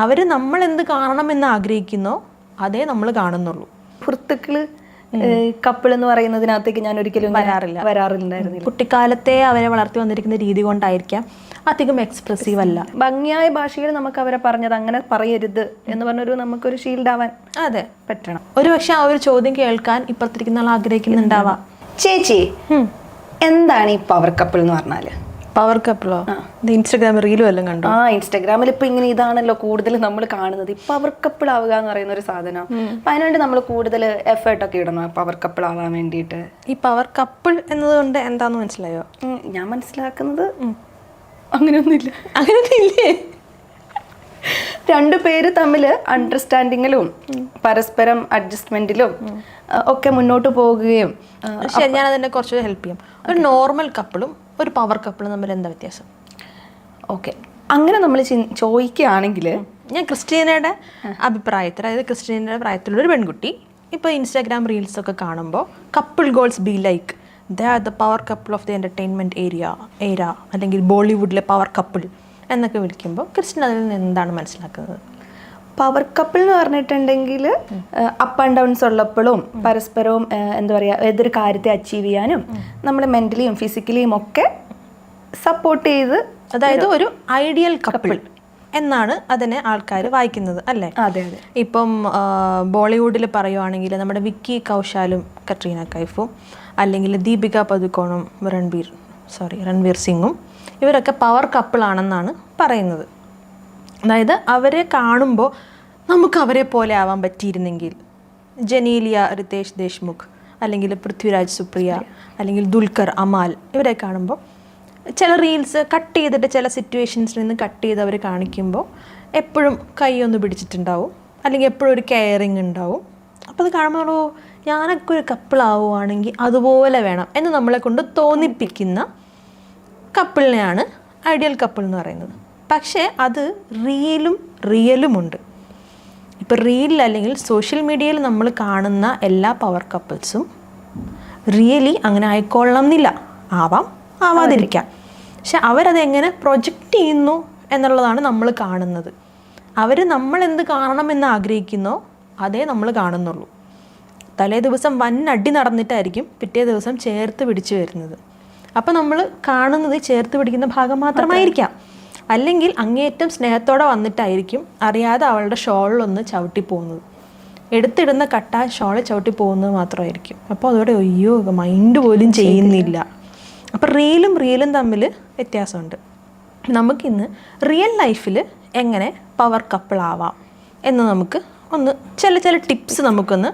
അവർ നമ്മൾ എന്ത് കാണണമെന്ന് ആഗ്രഹിക്കുന്നോ അതേ നമ്മൾ കാണുന്നുള്ളൂ. സുഹൃത്തുക്കള് കപ്പിൾ എന്ന് പറയുന്നതിനകത്തേക്ക് ഞാൻ ഒരിക്കലും വരാറില്ലായിരുന്നില്ല. കുട്ടിക്കാലത്തെ അവരെ വളർത്തി വന്നിരിക്കുന്ന രീതി കൊണ്ടായിരിക്കാം അധികം എക്സ്പ്രസീവ് അല്ല. ഭംഗിയായ ഭാഷയിൽ നമുക്ക് അവരെ പറഞ്ഞത് അങ്ങനെ പറയരുത് എന്ന് പറഞ്ഞൊരു നമുക്കൊരു ഷീൽഡ് ആവാൻ അതെ പറ്റണം. ഒരു പക്ഷെ ആ ഒരു ചോദ്യം കേൾക്കാൻ ഇപ്പുറത്തിരിക്കുന്ന ആൾ ആഗ്രഹിക്കുന്നുണ്ടാവാം. ചേച്ചി, എന്താണ് ഈ പവർ കപ്പിൾ എന്ന് പറഞ്ഞാല്? പവർ കപ്പിളോ? ഇൻസ്റ്റാഗ്രാമിൽ റീലും എല്ലാം കണ്ടു. ഇൻസ്റ്റാഗ്രാമിൽ ഇപ്പൊ ഇങ്ങനെ ഇതാണല്ലോ കൂടുതൽ നമ്മൾ കാണുന്നത്, ഈ പവർ കപ്പിൾ ആവുക എന്ന് പറയുന്ന ഒരു സാധനം. അപ്പൊ അതിനുവേണ്ടി നമ്മൾ കൂടുതൽ എഫേർട്ട് ഒക്കെ ഇടണം പവർ കപ്പിൾ ആവാൻ വേണ്ടിയിട്ട്. ഈ പവർ കപ്പിൾ എന്നതുകൊണ്ട് എന്താന്ന് മനസ്സിലായോ? ഞാൻ മനസ്സിലാക്കുന്നത് അങ്ങനെയൊന്നുമില്ല. അങ്ങനെയൊന്നുമില്ലേ? രണ്ടുപേര് തമ്മിൽ അണ്ടർസ്റ്റാൻഡിങ്ങിലും പരസ്പരം അഡ്ജസ്റ്റ്മെന്റിലും ഒക്കെ മുന്നോട്ട് പോകുകയും. ശരി, ഞാൻ അതിനെ കുറച്ച് ഹെൽപ്പ് ചെയ്യാം. ഒരു നോർമൽ കപ്പിളും ഒരു പവർ കപ്പിളും തമ്മിൽ എന്താ വ്യത്യാസം? ഓക്കെ, അങ്ങനെ നമ്മൾ ചോദിക്കുകയാണെങ്കിൽ ഞാൻ ക്രിസ്റ്റീനയുടെ അഭിപ്രായത്തിൽ, അതായത് ക്രിസ്റ്റീനയുടെ പ്രായത്തിലുള്ള ഒരു പെൺകുട്ടി ഇപ്പോൾ ഇൻസ്റ്റാഗ്രാം റീൽസൊക്കെ കാണുമ്പോൾ couple goals be like they are the power couple of the entertainment era അല്ലെങ്കിൽ ബോളിവുഡിലെ പവർ കപ്പിൾ എന്നൊക്കെ വിളിക്കുമ്പോൾ ക്രിസ്റ്റീന അതിൽ നിന്ന് എന്താണ് മനസ്സിലാക്കുന്നത്? പവർ കപ്പിൾ എന്ന് പറഞ്ഞിട്ടുണ്ടെങ്കിൽ അപ്പ് ആൻഡ് ഡൗൺസ് ഉള്ളപ്പോഴും പരസ്പരവും എന്താ പറയുക, ഏതൊരു കാര്യത്തെ അച്ചീവ് ചെയ്യാനും നമ്മൾ മെൻ്റലിയും ഫിസിക്കലിയും ഒക്കെ സപ്പോർട്ട് ചെയ്ത്, അതായത് ഒരു ഐഡിയൽ കപ്പിൾ എന്നാണ് അതിനെ ആൾക്കാർ വായിക്കുന്നത് അല്ലേ? അതെ അതെ. ഇപ്പം ബോളിവുഡിൽ പറയുവാണെങ്കിൽ നമ്മുടെ വിക്കി കൗശാലും കട്രീന കൈഫും, അല്ലെങ്കിൽ ദീപിക പദുക്കോണും രൺവീർ സിംഗും, ഇവരൊക്കെ പവർ കപ്പിളാണെന്നാണ് പറയുന്നത്. അതായത് അവരെ കാണുമ്പോൾ നമുക്ക് അവരെ പോലെ ആവാൻ പറ്റിയിരുന്നെങ്കിൽ, ജനീലിയ റിതേഷ് ദേശ്മുഖ്, അല്ലെങ്കിൽ പൃഥ്വിരാജ് സുപ്രിയ, അല്ലെങ്കിൽ ദുൽഖർ അമാൽ, ഇവരെ കാണുമ്പോൾ ചില റീൽസ് കട്ട് ചെയ്തിട്ട് ചില സിറ്റുവേഷൻസിൽ നിന്ന് കട്ട് ചെയ്ത് അവർ കാണിക്കുമ്പോൾ എപ്പോഴും കൈയൊന്ന് പിടിച്ചിട്ടുണ്ടാവും, അല്ലെങ്കിൽ എപ്പോഴും ഒരു കെയറിങ് ഉണ്ടാവും. അപ്പോൾ അത് കാണുമ്പോൾ ഞാനൊക്കെ ഒരു കപ്പിളാവുകയാണെങ്കിൽ അതുപോലെ വേണം എന്ന് നമ്മളെ കൊണ്ട് തോന്നിപ്പിക്കുന്ന കപ്പിളിനെയാണ് ഐഡിയൽ കപ്പിൾ എന്ന് പറയുന്നത്. പക്ഷേ അത് റിയലുമുണ്ട്. ഇപ്പോൾ റീലിൽ അല്ലെങ്കിൽ സോഷ്യൽ മീഡിയയിൽ നമ്മൾ കാണുന്ന എല്ലാ പവർ കപ്പിൾസും റിയലി അങ്ങനെ ആയിക്കൊള്ളണം എന്നില്ല. ആവാതിരിക്കാം. പക്ഷെ അവരതെങ്ങനെ പ്രൊജക്റ്റ് ചെയ്യുന്നു എന്നുള്ളതാണ് നമ്മൾ കാണുന്നത്. അവർ നമ്മൾ എന്ത് കാണണമെന്ന് ആഗ്രഹിക്കുന്നോ അതേ നമ്മൾ കാണുന്നുള്ളൂ. തലേ ദിവസം വൻ അടി നടന്നിട്ടായിരിക്കും പിറ്റേ ദിവസം ചേർത്ത് പിടിച്ചു വരുന്നത്. അപ്പോൾ നമ്മൾ കാണുന്നത് ചേർത്ത് പിടിക്കുന്ന ഭാഗം മാത്രമായിരിക്കാം. അല്ലെങ്കിൽ അങ്ങേയറ്റം സ്നേഹത്തോടെ വന്നിട്ടായിരിക്കും അറിയാതെ അവളുടെ ഷോളിലൊന്ന് ചവിട്ടി പോകുന്നത്. എടുത്തിടുന്ന കട്ട ഷോളിൽ ചവിട്ടി പോകുന്നത് മാത്രമായിരിക്കും. അപ്പോൾ അതോടെ അയ്യോ മൈൻഡ് പോലും ചെയ്യുന്നില്ല. അപ്പോൾ റിയലും തമ്മിൽ വ്യത്യാസമുണ്ട്. നമുക്കിന്ന് റിയൽ ലൈഫിൽ എങ്ങനെ പവർ കപ്പിളാവാം എന്ന് നമുക്ക് ഒന്ന് ചില ടിപ്സ് നമുക്കൊന്ന്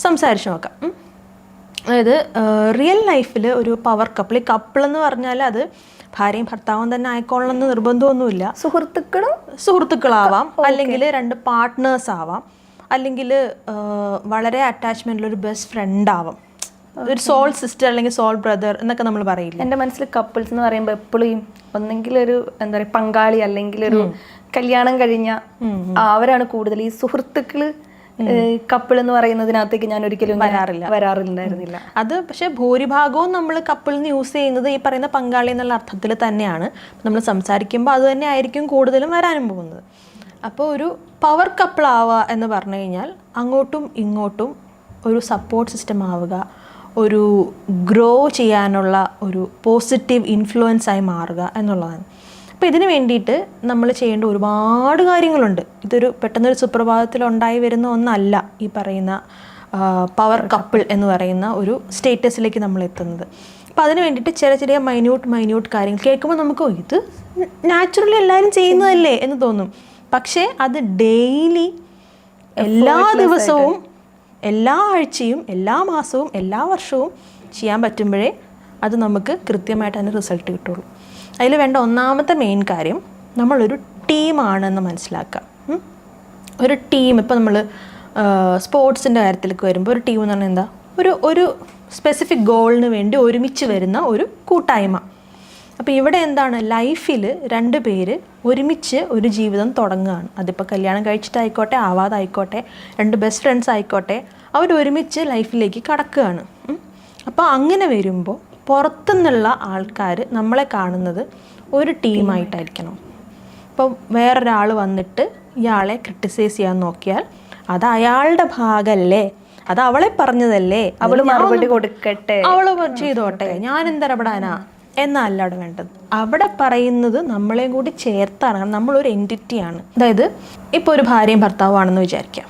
സംസാരിച്ച് നോക്കാം. അതായത് റിയൽ ലൈഫിൽ ഒരു പവർ കപ്പിൾ എന്ന് പറഞ്ഞാൽ അത് ഭാര്യയും ഭർത്താവും തന്നെ ആയിക്കോളണമെന്ന് നിർബന്ധമൊന്നുമില്ല. സുഹൃത്തുക്കളാവാം, അല്ലെങ്കിൽ രണ്ട് പാർട്ട്നേഴ്സ് ആവാം, അല്ലെങ്കിൽ വളരെ അറ്റാച്ച്മെൻറ്റിലൊരു ബെസ്റ്റ് ഫ്രണ്ട് ആവാം, ഒരു സോൾ സിസ്റ്റർ അല്ലെങ്കിൽ സോൾ ബ്രദർ എന്നൊക്കെ നമ്മൾ പറയില്ല. എൻ്റെ മനസ്സിൽ കപ്പിൾസ് എന്ന് പറയുമ്പോൾ എപ്പോഴും ഒന്നെങ്കിൽ ഒരു എന്താ പറയുക പങ്കാളി, അല്ലെങ്കിൽ ഒരു കല്യാണം കഴിഞ്ഞ അവരാണ് കൂടുതൽ. ഈ സുഹൃത്തുക്കള് കപ്പിൾ എന്ന് പറയുന്നതിനകത്തേക്ക് ഞാൻ ഒരിക്കലും വരാറില്ലായിരുന്നില്ല. അത് പക്ഷെ ഭൂരിഭാഗവും നമ്മൾ കപ്പിളിന് യൂസ് ചെയ്യുന്നത് ഈ പറയുന്ന പങ്കാളി എന്നുള്ള അർത്ഥത്തിൽ തന്നെയാണ്. നമ്മൾ സംസാരിക്കുമ്പോൾ അത് തന്നെ ആയിരിക്കും കൂടുതലും വരാനും പോകുന്നത്. അപ്പോൾ ഒരു പവർ കപ്പിൾ ആവുക എന്ന് പറഞ്ഞു കഴിഞ്ഞാൽ അങ്ങോട്ടും ഇങ്ങോട്ടും ഒരു സപ്പോർട്ട് സിസ്റ്റം ആവുക, ഒരു ഗ്രോ ചെയ്യാനുള്ള ഒരു പോസിറ്റീവ് ഇൻഫ്ലുവൻസ് ആയി മാറുക എന്നുള്ളതാണ്. അപ്പോൾ ഇതിന് വേണ്ടിയിട്ട് നമ്മൾ ചെയ്യേണ്ട ഒരുപാട് കാര്യങ്ങളുണ്ട്. ഇതൊരു പെട്ടെന്നൊരു സുപ്രഭാതത്തിൽ ഉണ്ടായി വരുന്ന ഒന്നല്ല ഈ പറയുന്ന പവർ കപ്പിൾ എന്ന് പറയുന്ന ഒരു സ്റ്റേറ്റസിലേക്ക് നമ്മൾ എത്തുന്നത്. അപ്പോൾ അതിന് വേണ്ടിയിട്ട് ചെറിയ മൈന്യൂട്ട് കാര്യങ്ങൾ കേൾക്കുമ്പോൾ നമുക്ക് ഇത് നാച്ചുറലി എല്ലാവരും ചെയ്യുന്നതല്ലേ എന്ന് തോന്നും. പക്ഷേ അത് ഡെയിലി എല്ലാ ദിവസവും, എല്ലാ ആഴ്ചയും, എല്ലാ മാസവും, എല്ലാ വർഷവും ചെയ്യാൻ പറ്റുമ്പോഴേ അത് നമുക്ക് കൃത്യമായിട്ട് അതിന് റിസൾട്ട് കിട്ടുള്ളൂ. അതിൽ വേണ്ട ഒന്നാമത്തെ മെയിൻ കാര്യം നമ്മളൊരു ടീമാണെന്ന് മനസ്സിലാക്കുക. ഒരു ടീം, ഇപ്പോൾ നമ്മൾ സ്പോർട്സിൻ്റെ കാര്യത്തിലേക്ക് വരുമ്പോൾ ഒരു ടീം എന്ന് പറഞ്ഞാൽ എന്താ, ഒരു സ്പെസിഫിക് ഗോളിന് വേണ്ടി ഒരുമിച്ച് വരുന്ന ഒരു കൂട്ടായ്മ. അപ്പോൾ ഇവിടെ എന്താണ്, ലൈഫിൽ രണ്ട് പേര് ഒരുമിച്ച് ഒരു ജീവിതം തുടങ്ങുകയാണ്. അതിപ്പോൾ കല്യാണം കഴിച്ചിട്ടായിക്കോട്ടെ, ആവാതായിക്കോട്ടെ, രണ്ട് ബെസ്റ്റ് ഫ്രണ്ട്സ് ആയിക്കോട്ടെ, അവരൊരുമിച്ച് ലൈഫിലേക്ക് കടക്കുകയാണ്. അപ്പോൾ അങ്ങനെ വരുമ്പോൾ പുറത്തുനിന്നുള്ള ആൾക്കാർ നമ്മളെ കാണുന്നത് ഒരു ടീമായിട്ടായിരിക്കണം. ഇപ്പോൾ വേറൊരാൾ വന്നിട്ട് ഇയാളെ ക്രിട്ടിസൈസ് ചെയ്യാൻ നോക്കിയാൽ അത് അയാളുടെ ഭാഗമല്ലേ, അത് അവളെ പറഞ്ഞതല്ലേ, അവള് മറുപടി കൊടുക്കട്ടെ, അവള് ചെയ്തോട്ടെ, ഞാൻ എന്തരപ്പെടാനാ എന്നല്ല അവിടെ വേണ്ടത്. അവിടെ പറയുന്നത് നമ്മളെയും കൂടി ചേർത്താണ്. കാരണം നമ്മളൊരു എൻറ്റിറ്റിയാണ്. അതായത് ഇപ്പോൾ ഒരു ഭാര്യയും ഭർത്താവുമാണെന്ന് വിചാരിക്കാം.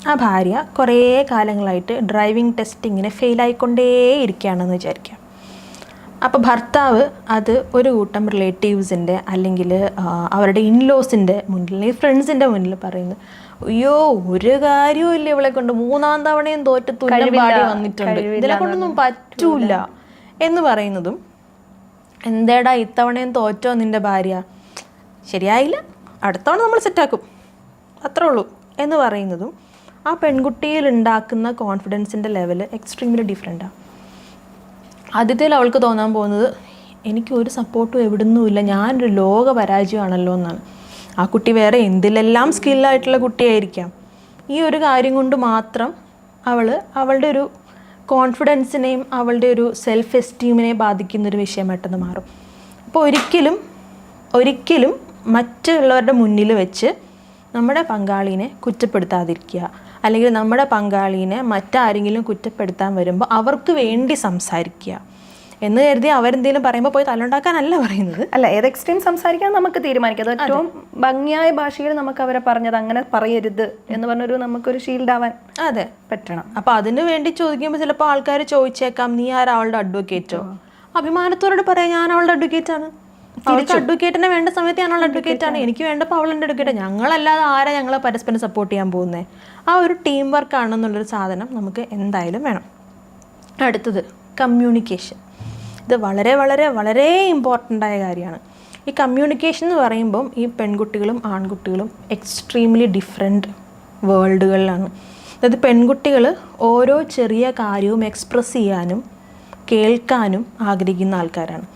ആ ഭാര്യ കുറേ കാലങ്ങളായിട്ട് ഡ്രൈവിംഗ് ടെസ്റ്റിങ്ങിന് ഫെയിലായിക്കൊണ്ടേയിരിക്കുകയാണെന്ന് വിചാരിക്കാം. അപ്പോൾ ഭർത്താവ് അത് ഒരു കൂട്ടം റിലേറ്റീവ്സിൻ്റെ അല്ലെങ്കിൽ അവരുടെ ഇൻലോസിൻ്റെ മുന്നിൽ, ഫ്രണ്ട്സിൻ്റെ മുന്നിൽ പറയുന്നു, അയ്യോ ഒരു കാര്യവും ഇവളെ കൊണ്ട് 3-ാം തവണയും തോറ്റ് തുന്നപാടി വന്നിട്ടുണ്ട്, ഇതിനെ കൊണ്ടൊന്നും പറ്റൂല എന്ന് പറയുന്നതും, എന്തേടാ ഇത്തവണയും തോറ്റോ നിൻ്റെ ഭാര്യ, ശരിയായില്ല, അടുത്തവണ നമ്മൾ സെറ്റാക്കും, അത്രേ ഉള്ളൂ എന്ന് പറയുന്നതും ആ പെൺകുട്ടിയിൽ ഉണ്ടാക്കുന്ന കോൺഫിഡൻസിൻ്റെ ലെവല് എക്സ്ട്രീംലി ഡിഫറെൻറ്റാണ്. ആദ്യത്തിൽ അവൾക്ക് തോന്നാൻ പോകുന്നത് എനിക്ക് ഒരു സപ്പോർട്ടും എവിടുന്നുമില്ല, ഞാനൊരു ലോക പരാജയമാണല്ലോ എന്നാണ്. ആ കുട്ടി വേറെ എന്തിലെല്ലാം സ്കില്ലായിട്ടുള്ള കുട്ടിയായിരിക്കാം. ഈ ഒരു കാര്യം കൊണ്ട് മാത്രം അവളുടെ ഒരു കോൺഫിഡൻസിനെയും അവളുടെ ഒരു സെൽഫ് എസ്റ്റീമിനെയും ബാധിക്കുന്നൊരു വിഷയമായിട്ടത് മാറും. അപ്പോൾ ഒരിക്കലും മറ്റുള്ളവരുടെ മുന്നിൽ വെച്ച് നമ്മുടെ പങ്കാളിനെ കുറ്റപ്പെടുത്താതിരിക്കുക, അല്ലെങ്കിൽ നമ്മുടെ പങ്കാളിനെ മറ്റാരെങ്കിലും കുറ്റപ്പെടുത്താൻ വരുമ്പോൾ അവർക്ക് വേണ്ടി സംസാരിക്കുക എന്ന് കരുതി അവരെന്തെങ്കിലും പറയുമ്പോൾ പോയി തല്ലുണ്ടാക്കാനല്ല പറയുന്നത്. അല്ല, ഏത് എക്സ്ട്രീം സംസാരിക്കാൻ നമുക്ക് തീരുമാനിക്കാം. അത് ഏറ്റവും ഭംഗിയായ ഭാഷയിൽ നമുക്ക് അവരെ പറഞ്ഞത് അങ്ങനെ പറയരുത് എന്ന് പറഞ്ഞൊരു നമുക്കൊരു ഷീൽഡ് ആവാൻ പറ്റണം. അപ്പോൾ അതിന് വേണ്ടി ചോദിക്കുമ്പോൾ ചിലപ്പോൾ ആൾക്കാർ ചോദിച്ചേക്കാം, നീ ആരാ അവളുടെ അഡ്വക്കേറ്റോ? അഭിമാനത്തോട് പറയാം, ഞാൻ അവളുടെ അഡ്വക്കേറ്റാണ്. അവൾക്ക് അഡ്വക്കേറ്റിനെ വേണ്ട സമയത്ത് ഞാൻ അവളുടെ അഡ്വക്കേറ്റാണ്, എനിക്ക് വേണ്ടപ്പോൾ അവളുടെ അഡ്വക്കേറ്റ്. ഞങ്ങളല്ലാതെ ആരാ ഞങ്ങളെ പരസ്പരം സപ്പോർട്ട് ചെയ്യാൻ പോകുന്നത്? ആ ഒരു ടീം വർക്ക് ആണെന്നുള്ളൊരു സാധനം നമുക്ക് എന്തായാലും വേണം. അടുത്തത് കമ്മ്യൂണിക്കേഷൻ. ഇത് വളരെ വളരെ വളരെ ഇമ്പോർട്ടൻ്റ് ആയ കാര്യമാണ്. ഈ കമ്മ്യൂണിക്കേഷൻ എന്ന് പറയുമ്പം ഈ പെൺകുട്ടികളും ആൺകുട്ടികളും എക്സ്ട്രീംലി ഡിഫറെൻറ്റ് വേൾഡുകളിലാണ്. അതായത് പെൺകുട്ടികൾ ഓരോ ചെറിയ കാര്യവും എക്സ്പ്രസ് ചെയ്യാനും കേൾക്കാനും ആഗ്രഹിക്കുന്ന ആൾക്കാരാണ്.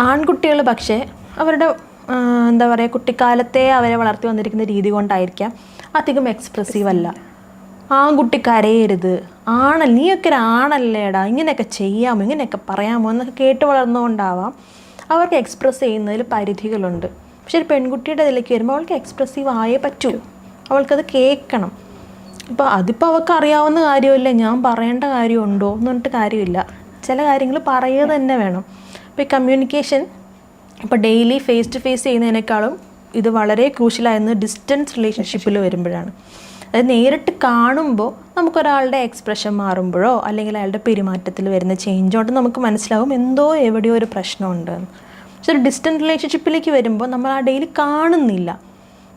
ആൺകുട്ടികൾ പക്ഷേ അവരുടെ എന്താ പറയുക, കുട്ടിക്കാലത്തെ അവരെ വളർത്തി വന്നിരിക്കുന്ന രീതി കൊണ്ടായിരിക്കാം അധികം എക്സ്പ്രസീവ് അല്ല. ആൺകുട്ടി കരയരുത്, നീയൊക്കെ ഒരു ആണല്ലേടാ, ഇങ്ങനെയൊക്കെ ചെയ്യാമോ, ഇങ്ങനെയൊക്കെ പറയാമോ എന്നൊക്കെ കേട്ട് വളർന്നുകൊണ്ടാവാം അവർക്ക് എക്സ്പ്രസ് ചെയ്യുന്നതിൽ പരിധികളുണ്ട്. പക്ഷെ ഒരു പെൺകുട്ടിയുടെ ഇതിലേക്ക് വരുമ്പോൾ അവൾക്ക് എക്സ്പ്രസീവ് ആയേ പറ്റൂ, അവൾക്കത് കേൾക്കണം. അതിപ്പോൾ അവൾക്ക് അറിയാവുന്ന കാര്യമല്ലേ, ഞാൻ പറയേണ്ട കാര്യമുണ്ടോ എന്ന് പറഞ്ഞിട്ട് കാര്യമില്ല. ചില കാര്യങ്ങൾ പറയുക തന്നെ വേണം. ഇപ്പോൾ ഈ കമ്മ്യൂണിക്കേഷൻ ഇപ്പോൾ ഡെയിലി ഫേസ് ടു ഫേസ് ചെയ്യുന്നതിനേക്കാളും ഇത് വളരെ ക്രൂഷ്യലായിരുന്നത് ഡിസ്റ്റൻസ് റിലേഷൻഷിപ്പിൽ വരുമ്പോഴാണ്. അത് നേരിട്ട് കാണുമ്പോൾ നമുക്കൊരാളുടെ എക്സ്പ്രഷൻ മാറുമ്പോഴോ അല്ലെങ്കിൽ അയാളുടെ പെരുമാറ്റത്തിൽ വരുന്ന ചേഞ്ച് കൊണ്ട് നമുക്ക് മനസ്സിലാവും എന്തോ എവിടെയോ ഒരു പ്രശ്നമുണ്ടെന്ന്. പക്ഷെ ഒരു ഡിസ്റ്റൻറ്റ് റിലേഷൻഷിപ്പിലേക്ക് വരുമ്പോൾ നമ്മൾ ആ ഡെയിലി കാണുന്നില്ല,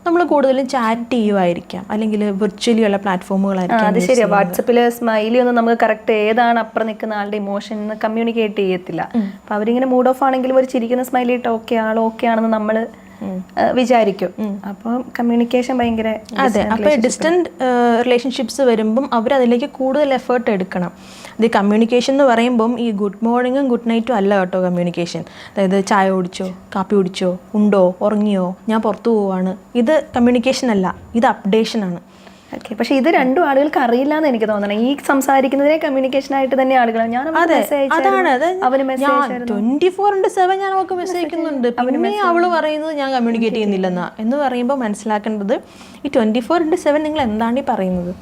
നമ്മൾ കൂടുതലും ചാറ്റ് ചെയ്യുമായിരിക്കാം അല്ലെങ്കിൽ വിർച്വലി ഉള്ള പ്ലാറ്റ്ഫോമുകളായിരിക്കാം. അത് ശരിയാണ്. വാട്സപ്പിൽ സ്മൈലി ഒന്നും നമുക്ക് കറക്റ്റ് ഏതാണ് അപ്പുറം നിൽക്കുന്ന ആളുടെ ഇമോഷൻ കമ്മ്യൂണിക്കേറ്റ് ചെയ്യത്തില്ല. അപ്പം അവരിങ്ങനെ മൂഡ് ഓഫ് ആണെങ്കിലും ഒരു ചിരിക്കുന്ന സ്മൈലി ഇട്ട് ഓക്കെ ആണെന്ന് നമ്മൾ വിചാരിക്കും. അപ്പം കമ്മ്യൂണിക്കേഷൻ ഭയങ്കര അതെ. അപ്പോൾ ഡിസ്റ്റൻറ്റ് റിലേഷൻഷിപ്സ് വരുമ്പം അവരതിലേക്ക് കൂടുതൽ എഫേർട്ട് എടുക്കണം. ഇത് കമ്മ്യൂണിക്കേഷൻ എന്ന് പറയുമ്പം ഈ ഗുഡ് മോർണിംഗും ഗുഡ് നൈറ്റും അല്ല കേട്ടോ കമ്മ്യൂണിക്കേഷൻ. അതായത് ചായ കുടിച്ചോ, കാപ്പി കുടിച്ചോ, ഉണ്ടോ, ഉറങ്ങിയോ, ഞാൻ പുറത്തു പോവാണ്, ഇത് കമ്മ്യൂണിക്കേഷൻ അല്ല, ഇത് അപ്ഡേഷനാണ്. ഓക്കെ. പക്ഷെ ഇത് രണ്ടും ആളുകൾക്ക് അറിയില്ല എന്ന് എനിക്ക് തോന്നണം. ഈ സംസാരിക്കുന്നതിനെ കമ്മ്യൂണിക്കേഷൻ ആയിട്ട് തന്നെ ആളുകൾ ഞാൻ 24/7 ഞാൻ അവൾക്ക് മെസ്സേജ് അയക്കുന്നുണ്ട്, പിന്നെ അവള് പറയുന്നത് ഞാൻ കമ്മ്യൂണിക്കേറ്റ് ചെയ്യുന്നില്ലെന്നാ എന്ന് പറയുമ്പോൾ മനസ്സിലാക്കേണ്ടത് ഈ 24/7 നിങ്ങൾ എന്താണ് ഈ പറയുന്നത്?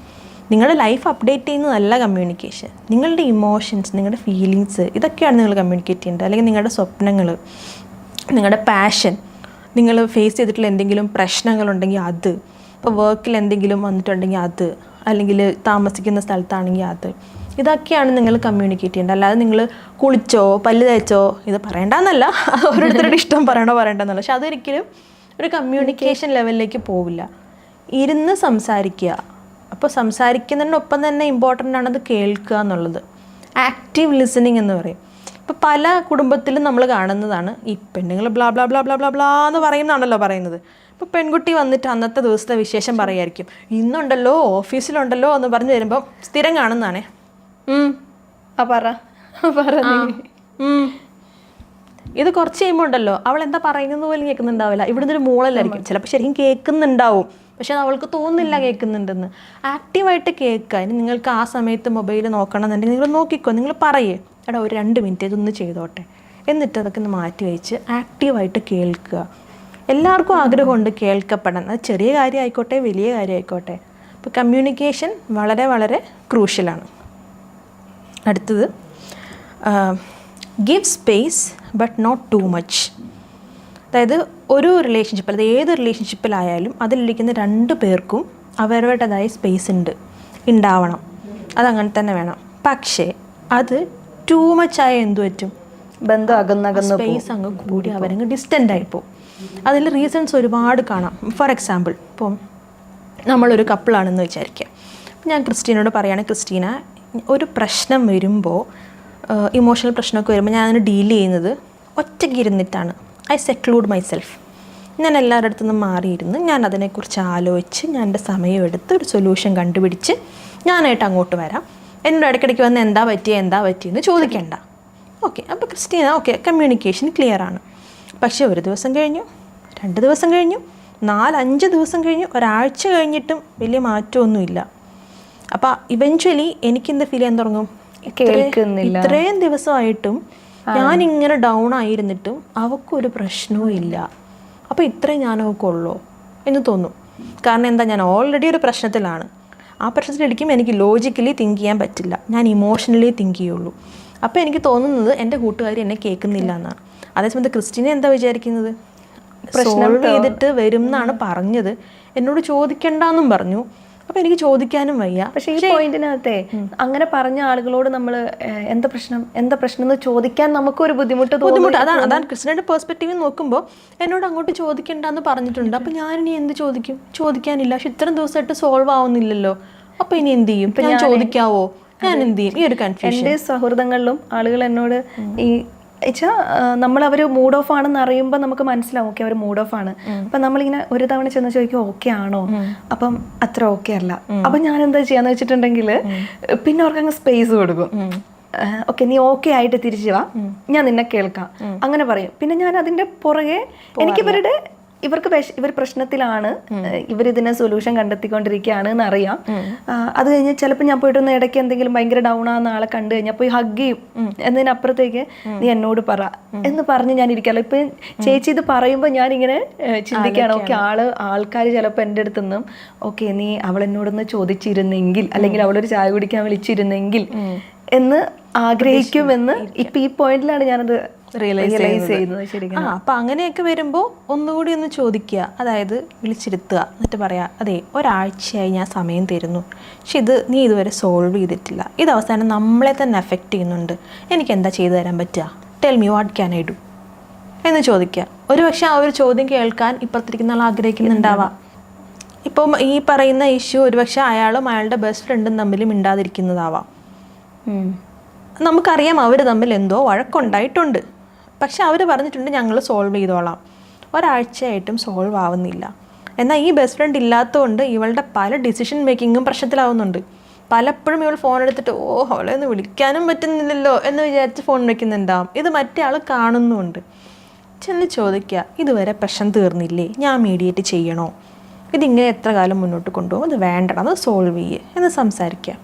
നിങ്ങളുടെ ലൈഫ് അപ്ഡേറ്റ് ചെയ്യുന്നതല്ല കമ്മ്യൂണിക്കേഷൻ. നിങ്ങളുടെ ഇമോഷൻസ്, നിങ്ങളുടെ ഫീലിങ്സ്, ഇതൊക്കെയാണ് നിങ്ങൾ കമ്മ്യൂണിക്കേറ്റ് ചെയ്യേണ്ടത്. അല്ലെങ്കിൽ നിങ്ങളുടെ സ്വപ്നങ്ങൾ, നിങ്ങളുടെ പാഷൻ, നിങ്ങൾ ഫേസ് ചെയ്തിട്ടുള്ള എന്തെങ്കിലും പ്രശ്നങ്ങളുണ്ടെങ്കിൽ അത്, ഇപ്പോൾ വർക്കിൽ എന്തെങ്കിലും വന്നിട്ടുണ്ടെങ്കിൽ അത്, അല്ലെങ്കിൽ താമസിക്കുന്ന സ്ഥലത്താണെങ്കിൽ അത്, ഇതൊക്കെയാണ് നിങ്ങൾ കമ്മ്യൂണിക്കേറ്റ് ചെയ്യേണ്ടത്. അല്ലാതെ നിങ്ങൾ കുളിച്ചോ പല്ല് തേച്ചോ ഇത് പറയേണ്ടെന്നല്ല, ഓരോരുത്തരുടെ ഇഷ്ടം പറയേണ്ടെന്നല്ല. പക്ഷെ അതൊരിക്കലും ഒരു കമ്മ്യൂണിക്കേഷൻ ലെവലിലേക്ക് പോവില്ല. ഇരുന്ന് സംസാരിക്കുക. അപ്പോൾ സംസാരിക്കുന്നതിനൊപ്പം തന്നെ ഇമ്പോർട്ടൻ്റ് ആണത് കേൾക്കുക എന്നുള്ളത്. ആക്റ്റീവ് ലിസണിങ് എന്ന് പറയും. ഇപ്പോൾ പല കുടുംബത്തിലും നമ്മൾ കാണുന്നതാണ് ഈ പെണ്ണുങ്ങൾ blah blah blah blah blah blah എന്ന് പറയുന്നതാണല്ലോ പറയുന്നത്. ഇപ്പോൾ പെൺകുട്ടി വന്നിട്ട് അന്നത്തെ ദിവസത്തെ വിശേഷം പറയായിരിക്കും, ഇന്നുണ്ടല്ലോ ഓഫീസിലുണ്ടല്ലോ എന്ന് പറഞ്ഞു വരുമ്പോൾ സ്ഥിരം കാണുന്നതാണേ, ഇത് കുറച്ച് കഴിയുമ്പോൾ ഉണ്ടല്ലോ അവൾ എന്താ പറയുന്നത് പോലും കേൾക്കുന്നുണ്ടാവില്ല. ഇവിടുന്ന് ഒരു മൂളലായിരിക്കും, ചിലപ്പോൾ ശരിക്കും കേൾക്കുന്നുണ്ടാവും, പക്ഷെ അത് അവൾക്ക് തോന്നുന്നില്ല കേൾക്കുന്നുണ്ടെന്ന്. ആക്റ്റീവായിട്ട് കേൾക്കുക. ഇനി നിങ്ങൾക്ക് ആ സമയത്ത് മൊബൈൽ നോക്കണം എന്നുണ്ടെങ്കിൽ നിങ്ങൾ നോക്കിക്കോ, നിങ്ങൾ പറയേ എടാ ഒരു 2 മിനിറ്റ് ഇതൊന്ന് ചെയ്തോട്ടെ, എന്നിട്ട് അതൊക്കെ ഒന്ന് മാറ്റി വെച്ച് ആക്റ്റീവായിട്ട് കേൾക്കുക. എല്ലാവർക്കും ആഗ്രഹമുണ്ട് കേൾക്കപ്പെടാൻ. അത് ചെറിയ കാര്യമായിക്കോട്ടെ വലിയ കാര്യമായിക്കോട്ടെ. അപ്പോൾ കമ്മ്യൂണിക്കേഷൻ വളരെ വളരെ ക്രൂഷ്യലാണ്. അടുത്തത് give space but not too much. അതായത് ഒരു റിലേഷൻഷിപ്പ്, അതായത് ഏത് റിലേഷൻഷിപ്പിലായാലും അതിലിരിക്കുന്ന 2 പേർക്കും അവരുടേതായ സ്പേസ് ഉണ്ടാവണം. അതങ്ങനെ തന്നെ വേണം. പക്ഷേ അത് ടൂ മച്ചായ എന്തു പറ്റും? ബന്ധം അകന്നകന്ന് സ്പേസ് അങ്ങ് കൂടി അവരങ്ങ് ഡിസ്റ്റൻ്റ് ആയിപ്പോവും. അതിൽ റീസൺസ് ഒരുപാട് കാണാം. ഫോർ എക്സാമ്പിൾ, ഇപ്പം നമ്മളൊരു കപ്പിളാണെന്ന് വിചാരിക്കുക. ഞാൻ ക്രിസ്റ്റീനോട് പറയുകയാണെങ്കിൽ, ക്രിസ്റ്റീന, ഒരു പ്രശ്നം വരുമ്പോൾ, ഇമോഷണൽ പ്രശ്നമൊക്കെ വരുമ്പോൾ ഞാൻ അതിന് ഡീൽ ചെയ്യുന്നത് ഒറ്റയ്ക്ക് ഇരുന്നിട്ടാണ്. I സെക്ലൂഡ് myself. ഞാൻ എല്ലാവരുടെ അടുത്തു നിന്നും മാറിയിരുന്ന് ഞാൻ അതിനെക്കുറിച്ച് ആലോചിച്ച് ഞാൻ എൻ്റെ സമയമെടുത്ത് ഒരു സൊല്യൂഷൻ കണ്ടുപിടിച്ച് ഞാനായിട്ട് അങ്ങോട്ട് വരാം. എന്നോട് ഇടയ്ക്കിടയ്ക്ക് വന്ന് എന്താ പറ്റിയെന്ന് ചോദിക്കേണ്ട. ഓക്കെ, അപ്പോൾ ക്രിസ്റ്റീന ഓക്കെ, കമ്മ്യൂണിക്കേഷൻ ക്ലിയറാണ്. പക്ഷേ ഒരു ദിവസം കഴിഞ്ഞു, 2 ദിവസം കഴിഞ്ഞു, 4-5 ദിവസം കഴിഞ്ഞു, ഒരാഴ്ച കഴിഞ്ഞിട്ടും വലിയ മാറ്റമൊന്നുമില്ല. അപ്പോൾ ഇവഞ്ച്വലി എനിക്കെന്ത് ഫീൽ ചെയ്യാൻ തുടങ്ങും? കേൾക്കുന്നില്ല. ഇത്രയും ദിവസമായിട്ടും ഞാനിങ്ങനെ ഡൗൺ ആയിരുന്നിട്ടും അവൾക്കൊരു പ്രശ്നവും ഇല്ല. അപ്പോൾ ഇത്രയും ഞാൻ അവൾക്കുള്ളൂ എന്ന് തോന്നും. കാരണം എന്താ, ഞാൻ ഓൾറെഡി ഒരു പ്രശ്നത്തിലാണ്. ആ പ്രശ്നത്തിലിരിക്കുമ്പോൾ എനിക്ക് ലോജിക്കലി തിങ്ക് ചെയ്യാൻ പറ്റില്ല, ഞാൻ ഇമോഷണലി തിങ്ക് ചെയ്യുള്ളൂ. അപ്പോൾ എനിക്ക് തോന്നുന്നത് എൻ്റെ കൂട്ടുകാരി എന്നെ കേൾക്കുന്നില്ല എന്നാണ്. അതേസമയത്ത് ക്രിസ്റ്റീന എന്താ വിചാരിക്കുന്നത്? സോൾവ് ചെയ്തിട്ട് വരും എന്നാണ് പറഞ്ഞത്, എന്നോട് ചോദിക്കണ്ടെന്നും പറഞ്ഞു. അപ്പോൾ എനിക്ക് ചോദിക്കാനും വയ്യ. പക്ഷേ ഈ പോയിന്റിനകത്തെ അങ്ങനെ പറഞ്ഞ ആളുകളോട് നമ്മൾ എന്താ പ്രശ്നം എന്ന് ചോദിക്കാൻ നമുക്കൊരു ബുദ്ധിമുട്ട്. അതാണ് ക്രിസ്റ്റീനയുടെ പെർസ്പെക്റ്റീവ് നോക്കുമ്പോൾ എന്നോട് അങ്ങോട്ട് ചോദിക്കണ്ടെന്ന് പറഞ്ഞിട്ടുണ്ട്. അപ്പോൾ ഞാനിനി എന്ത് ചോദിക്കും? ചോദിക്കാനില്ല. പക്ഷെ ഇത്രയും ദിവസമായിട്ട് സോൾവ് ആവുന്നില്ലല്ലോ. അപ്പോൾ ഇനി എന്ത് ചെയ്യും? ഞാൻ ചോദിക്കാവോ? ഞാൻ എന്ത് ചെയ്യും? ഈ ഒരു കൺഫ്യൂഷൻ. എൻ്റെ സൗഹൃദങ്ങളിലും ആളുകൾ എന്നോട് ഈ നമ്മൾ അവർ മൂഡ് ഓഫ് ആണെന്ന് അറിയുമ്പോൾ നമുക്ക് മനസ്സിലാവും, ഓക്കെ അവർ മൂഡ് ഓഫ് ആണ്. അപ്പം നമ്മളിങ്ങനെ ഒരു തവണ ചെന്ന് ചോദിക്കും ഓക്കെ ആണോ, അപ്പം അത്ര ഓക്കെ അല്ല. അപ്പം ഞാൻ എന്താ ചെയ്യാന്ന് വെച്ചിട്ടുണ്ടെങ്കിൽ പിന്നെ അവർക്ക് അങ്ങ് സ്പേസ് കൊടുക്കും. ഓക്കെ, നീ ഓക്കെ ആയിട്ട് തിരിച്ചു വാ, ഞാൻ നിന്നെ കേൾക്കാം, അങ്ങനെ പറയും. പിന്നെ ഞാൻ അതിൻ്റെ പുറകെ ഇവർ പ്രശ്നത്തിലാണ്, ഇവരിതിനെ സൊല്യൂഷൻ കണ്ടെത്തിക്കൊണ്ടിരിക്കുകയാണ് എന്നറിയാം. അത് കഴിഞ്ഞ് ചിലപ്പോൾ ഞാൻ പോയിട്ടൊന്ന് ഇടയ്ക്ക് എന്തെങ്കിലും ഭയങ്കര ഡൗൺ ആവുന്ന ആളെ കണ്ടു കഴിഞ്ഞാൽ പോയി ഹഗ് ചെയ്യും. എന്നതിനപ്പുറത്തേക്ക് നീ എന്നോട് പറ എന്ന് പറഞ്ഞ് ഞാൻ ഇരിക്കാമല്ലോ. ഇപ്പം ചേച്ചി ഇത് പറയുമ്പോൾ ഞാനിങ്ങനെ ചിന്തിക്കുകയാണ്, ഓക്കെ ആൾക്കാർ ചിലപ്പോൾ എൻ്റെ അടുത്ത് നിന്നും ഓക്കെ നീ അവളെന്നോടൊന്ന് ചോദിച്ചിരുന്നെങ്കിൽ, അല്ലെങ്കിൽ അവളൊരു ചായ കുടിക്കാൻ വിളിച്ചിരുന്നെങ്കിൽ എന്ന് ആഗ്രഹിക്കുമെന്ന് ഇപ്പം ഈ പോയിന്റിലാണ് ഞാനത് റിയലൈസ് ചെയ്യുന്നത്. ശരിക്കും അപ്പം അങ്ങനെയൊക്കെ വരുമ്പോൾ ഒന്നുകൂടി ഒന്ന് ചോദിക്കുക, അതായത് വിളിച്ചിരുത്തുക, എന്നിട്ട് പറയാം, അതെ ഒരാഴ്ചയായി ഞാൻ സമയം തരുന്നു, പക്ഷെ നീ ഇതുവരെ സോൾവ് ചെയ്തിട്ടില്ല, ഇത് അവസാനം നമ്മളെ തന്നെ എഫക്റ്റ് ചെയ്യുന്നുണ്ട്, എനിക്ക് എന്താ ചെയ്തു തരാൻ പറ്റുക? Tell me what can I do എന്ന് ചോദിക്കുക. ഒരുപക്ഷെ ആ ഒരു ചോദ്യം കേൾക്കാൻ ഇപ്പുറത്തിരിക്കുന്ന ആൾ ആഗ്രഹിക്കുന്നുണ്ടാവാം. ഇപ്പം ഈ പറയുന്ന ഇഷ്യൂ ഒരുപക്ഷെ അയാളും അയാളുടെ ബെസ്റ്റ് ഫ്രണ്ടും തമ്മിൽ മിണ്ടാതിരിക്കുന്നതാവാം. നമുക്കറിയാം അവർ തമ്മിൽ എന്തോ വഴക്കുണ്ടായിട്ടുണ്ട്, പക്ഷെ അവർ പറഞ്ഞിട്ടുണ്ട് ഞങ്ങൾ സോൾവ് ചെയ്തോളാം. ഒരാഴ്ചയായിട്ടും സോൾവ് ആവുന്നില്ല. എന്നാൽ ഈ ബെസ്റ്റ് ഫ്രണ്ട് ഇല്ലാത്തതുകൊണ്ട് ഇവളുടെ പല ഡിസിഷൻ മേക്കിങ്ങും പ്രശ്നത്തിലാവുന്നുണ്ട്. പലപ്പോഴും ഇവൾ ഫോൺ എടുത്തിട്ട് അവളെ ഒന്ന് വിളിക്കാനും പറ്റുന്നില്ലല്ലോ എന്ന് വിചാരിച്ച് ഫോൺ വയ്ക്കുന്നുണ്ടാവും. ഇത് മറ്റേ ആൾ കാണുന്നുമുണ്ട്. ചെന്ന് ചോദിക്കുക, ഇതുവരെ പ്രശ്നം തീർന്നില്ലേ, ഞാൻ മീഡിയേറ്റ് ചെയ്യണോ, ഇതിങ്ങനെ എത്ര കാലം മുന്നോട്ട് കൊണ്ടുപോകും, അത് വേണ്ടണം, അത് സോൾവ് ചെയ്യുക എന്ന് സംസാരിക്കുക.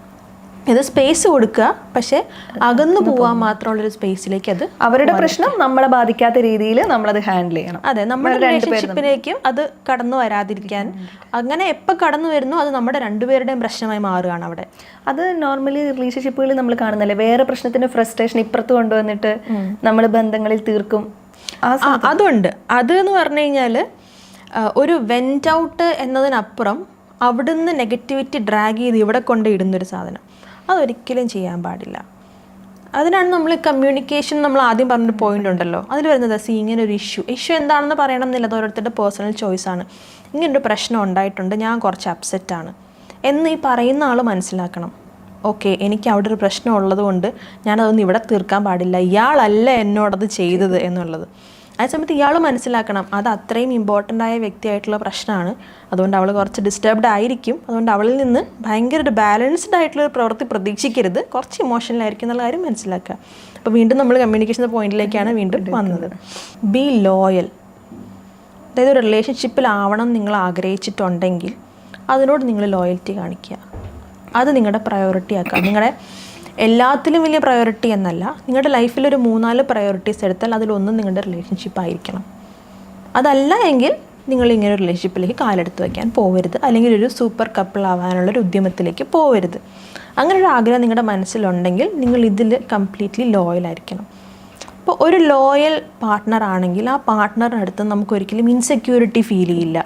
ഇത് സ്പേസ് കൊടുക്കുക, പക്ഷെ അകന്നു പോവാൻ മാത്രമുള്ളൊരു സ്പേസിലേക്ക് അത് അവരുടെ പ്രശ്നം നമ്മളെ ബാധിക്കാത്ത രീതിയിൽ നമ്മളത് ഹാൻഡിൽ ചെയ്യണം. അതെ, നമ്മുടെ റിലേഷൻഷിപ്പിലേക്കും അത് കടന്നു വരാതിരിക്കാൻ. അങ്ങനെ എപ്പോൾ കടന്നു വരുന്നു അത് നമ്മുടെ രണ്ടുപേരുടെയും പ്രശ്നമായി മാറുകയാണ് അവിടെ. അത് നോർമലി റിലേഷൻഷിപ്പുകളിൽ നമ്മൾ കാണുന്നല്ലേ, വേറെ പ്രശ്നത്തിന്റെ ഫ്രസ്ട്രേഷൻ ഇപ്പുറത്ത് കൊണ്ടുവന്നിട്ട് നമ്മൾ ബന്ധങ്ങളിൽ തീർക്കും. അതുണ്ട്. അത് എന്ന് പറഞ്ഞു കഴിഞ്ഞാൽ ഒരു വെന്റ് ഔട്ട് എന്നതിനപ്പുറം അവിടുന്ന് നെഗറ്റിവിറ്റി ഡ്രാഗ് ചെയ്ത് ഇവിടെ കൊണ്ട് ഇടുന്നൊരു സാധനം, അതൊരിക്കലും ചെയ്യാൻ പാടില്ല. അതിനാണ് നമ്മൾ കമ്മ്യൂണിക്കേഷൻ, നമ്മൾ ആദ്യം പറഞ്ഞൊരു പോയിന്റ് ഉണ്ടല്ലോ, അതിൽ വരുന്നത് ഇങ്ങനെ ഒരു ഇഷ്യൂ എന്താണെന്ന് പറയണം എന്നില്ല, അത് ഓരോരുത്തരുടെ പേഴ്സണൽ ചോയ്സാണ്. ഇങ്ങനൊരു പ്രശ്നം ഉണ്ടായിട്ടുണ്ട്, ഞാൻ കുറച്ച് അപ്സെറ്റാണ് എന്ന് ഈ പറയുന്ന ആൾ മനസ്സിലാക്കണം. ഓക്കെ, എനിക്ക് അവിടെ ഒരു പ്രശ്നം ഉള്ളത് കൊണ്ട് ഞാനതൊന്നും ഇവിടെ തീർക്കാൻ പാടില്ല, ഇയാളല്ല എന്നോടത് ചെയ്തത് എന്നുള്ളത്. അതേസമയത്ത് ഇയാൾ മനസ്സിലാക്കണം അത് അത്രയും ഇമ്പോർട്ടൻ്റ് ആയ വ്യക്തിയായിട്ടുള്ള പ്രശ്നമാണ്, അതുകൊണ്ട് അവൾ കുറച്ച് ഡിസ്റ്റർബ്ഡ് ആയിരിക്കും, അതുകൊണ്ട് അവളിൽ നിന്ന് ഭയങ്കര ഒരു ബാലൻസ്ഡ് ആയിട്ടുള്ളൊരു പ്രവൃത്തി പ്രതീക്ഷിക്കരുത്, കുറച്ച് ഇമോഷണലായിരിക്കും എന്നുള്ള കാര്യം മനസ്സിലാക്കുക. അപ്പോൾ വീണ്ടും നമ്മൾ കമ്മ്യൂണിക്കേഷൻ പോയിന്റിലേക്കാണ് വീണ്ടും വന്നത്. Be loyal. അതായത് ഒരു റിലേഷൻഷിപ്പിലാവണം നിങ്ങൾ ആഗ്രഹിച്ചിട്ടുണ്ടെങ്കിൽ അതിനോട് നിങ്ങൾ ലോയൽറ്റി കാണിക്കുക, അത് നിങ്ങളുടെ പ്രയോറിറ്റി ആക്കുക. നിങ്ങളുടെ എല്ലാത്തിലും വലിയ പ്രയോറിറ്റി എന്നല്ല, നിങ്ങളുടെ ലൈഫിലൊരു 3-4 പ്രയോറിറ്റീസ് എടുത്താൽ അതിലൊന്നും നിങ്ങളുടെ റിലേഷൻഷിപ്പ് ആയിരിക്കണം. അതല്ല എങ്കിൽ നിങ്ങൾ ഇങ്ങനെ ഒരു റിലേഷൻഷിപ്പിലേക്ക് കാലെടുത്ത് വയ്ക്കാൻ പോകരുത്, അല്ലെങ്കിൽ ഒരു സൂപ്പർ കപ്പിൾ ആവാനുള്ളൊരു ഉദ്യമത്തിലേക്ക് പോകരുത്. അങ്ങനെ ഒരു ആഗ്രഹം നിങ്ങളുടെ മനസ്സിലുണ്ടെങ്കിൽ നിങ്ങൾ ഇതിൽ കംപ്ലീറ്റ്ലി ലോയലായിരിക്കണം. അപ്പോൾ ഒരു ലോയൽ പാർട്ട്ണർ ആണെങ്കിൽ ആ പാർട്ട്ണറിൻ്റെ അടുത്ത് നമുക്ക് ഒരിക്കലും ഇൻസെക്യൂരിറ്റി ഫീൽ ചെയ്യില്ല,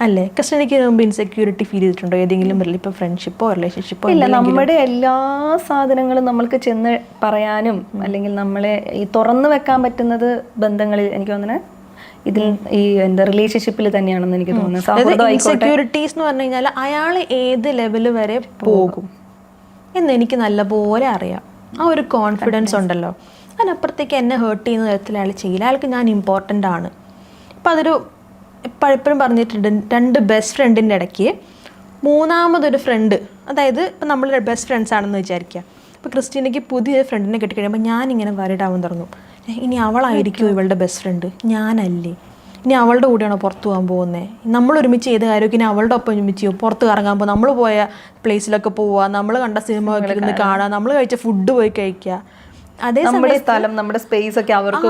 അല്ലേ? കസ്റ്റഡിക്ക് മുമ്പ് ഇൻസെക്യൂരിറ്റി ഫീൽ ചെയ്തിട്ടുണ്ടോ ഏതെങ്കിലും ഇപ്പോൾ ഫ്രണ്ട്ഷിപ്പോ റിലേഷൻഷിപ്പോ? ഇല്ല, നമ്മുടെ എല്ലാ സാധനങ്ങളും നമ്മൾക്ക് ചെന്ന് പറയാനും അല്ലെങ്കിൽ നമ്മളെ ഈ തുറന്നു വെക്കാൻ പറ്റുന്നത് ബന്ധങ്ങളിൽ എനിക്ക് തോന്നുന്നത് ഇതിൽ ഈ എന്താ റിലേഷൻഷിപ്പിൽ തന്നെയാണെന്ന് എനിക്ക് തോന്നുന്നത്. ഇൻസെക്യൂരിറ്റീസ് എന്ന് പറഞ്ഞു കഴിഞ്ഞാൽ അയാൾ ഏത് ലെവൽ വരെ പോകും എന്ന് എനിക്ക് നല്ലപോലെ അറിയാം. ആ ഒരു കോൺഫിഡൻസ് ഉണ്ടല്ലോ, അതിനപ്പുറത്തേക്ക് എന്നെ ഹേർട്ട് ചെയ്യുന്ന തരത്തിൽ അയാൾ ചെയ്യില്ല. അയാൾക്ക് ഞാൻ ഇമ്പോർട്ടൻ്റ് ആണ്. ഇപ്പം അതൊരു എപ്പോഴും പറഞ്ഞിട്ടുണ്ട്, 2 ബെസ്റ്റ് ഫ്രണ്ടിൻ്റെ ഇടയ്ക്ക് മൂന്നാമതൊരു ഫ്രണ്ട്, അതായത് ഇപ്പം നമ്മൾ ബെസ്റ്റ് ഫ്രണ്ട്സ് ആണെന്ന് വിചാരിക്കുക. ഇപ്പോൾ ക്രിസ്റ്റീനയ്ക്ക് പുതിയൊരു ഫ്രണ്ടിനെ കിട്ടിക്കഴിയുമ്പോൾ ഞാനിങ്ങനെ വരിടാവാൻ തുടങ്ങും. ഇനി അവളായിരിക്കും ഇവളുടെ ബെസ്റ്റ് ഫ്രണ്ട്, ഞാനല്ലേ? ഇനി അവളുടെ കൂടെയാണോ പുറത്ത് പോകാൻ പോകുന്നത്? നമ്മൾ ഒരുമിച്ച് ചെയ്ത കാര്യമൊക്കെ ഇനി അവളുടെ ഒപ്പം ഒരുമിച്ച് ചെയ്യും. പുറത്ത് കറങ്ങാൻ പോകുക, നമ്മൾ പോയ പ്ലേസിലൊക്കെ പോവുക, നമ്മൾ കണ്ട സിനിമ ഇരുന്ന് കാണുക, നമ്മൾ കഴിച്ച ഫുഡ് പോയി കഴിക്കുക. അതേ സ്ഥലം നമ്മുടെ സ്പേസ് ഒക്കെ അവർക്ക്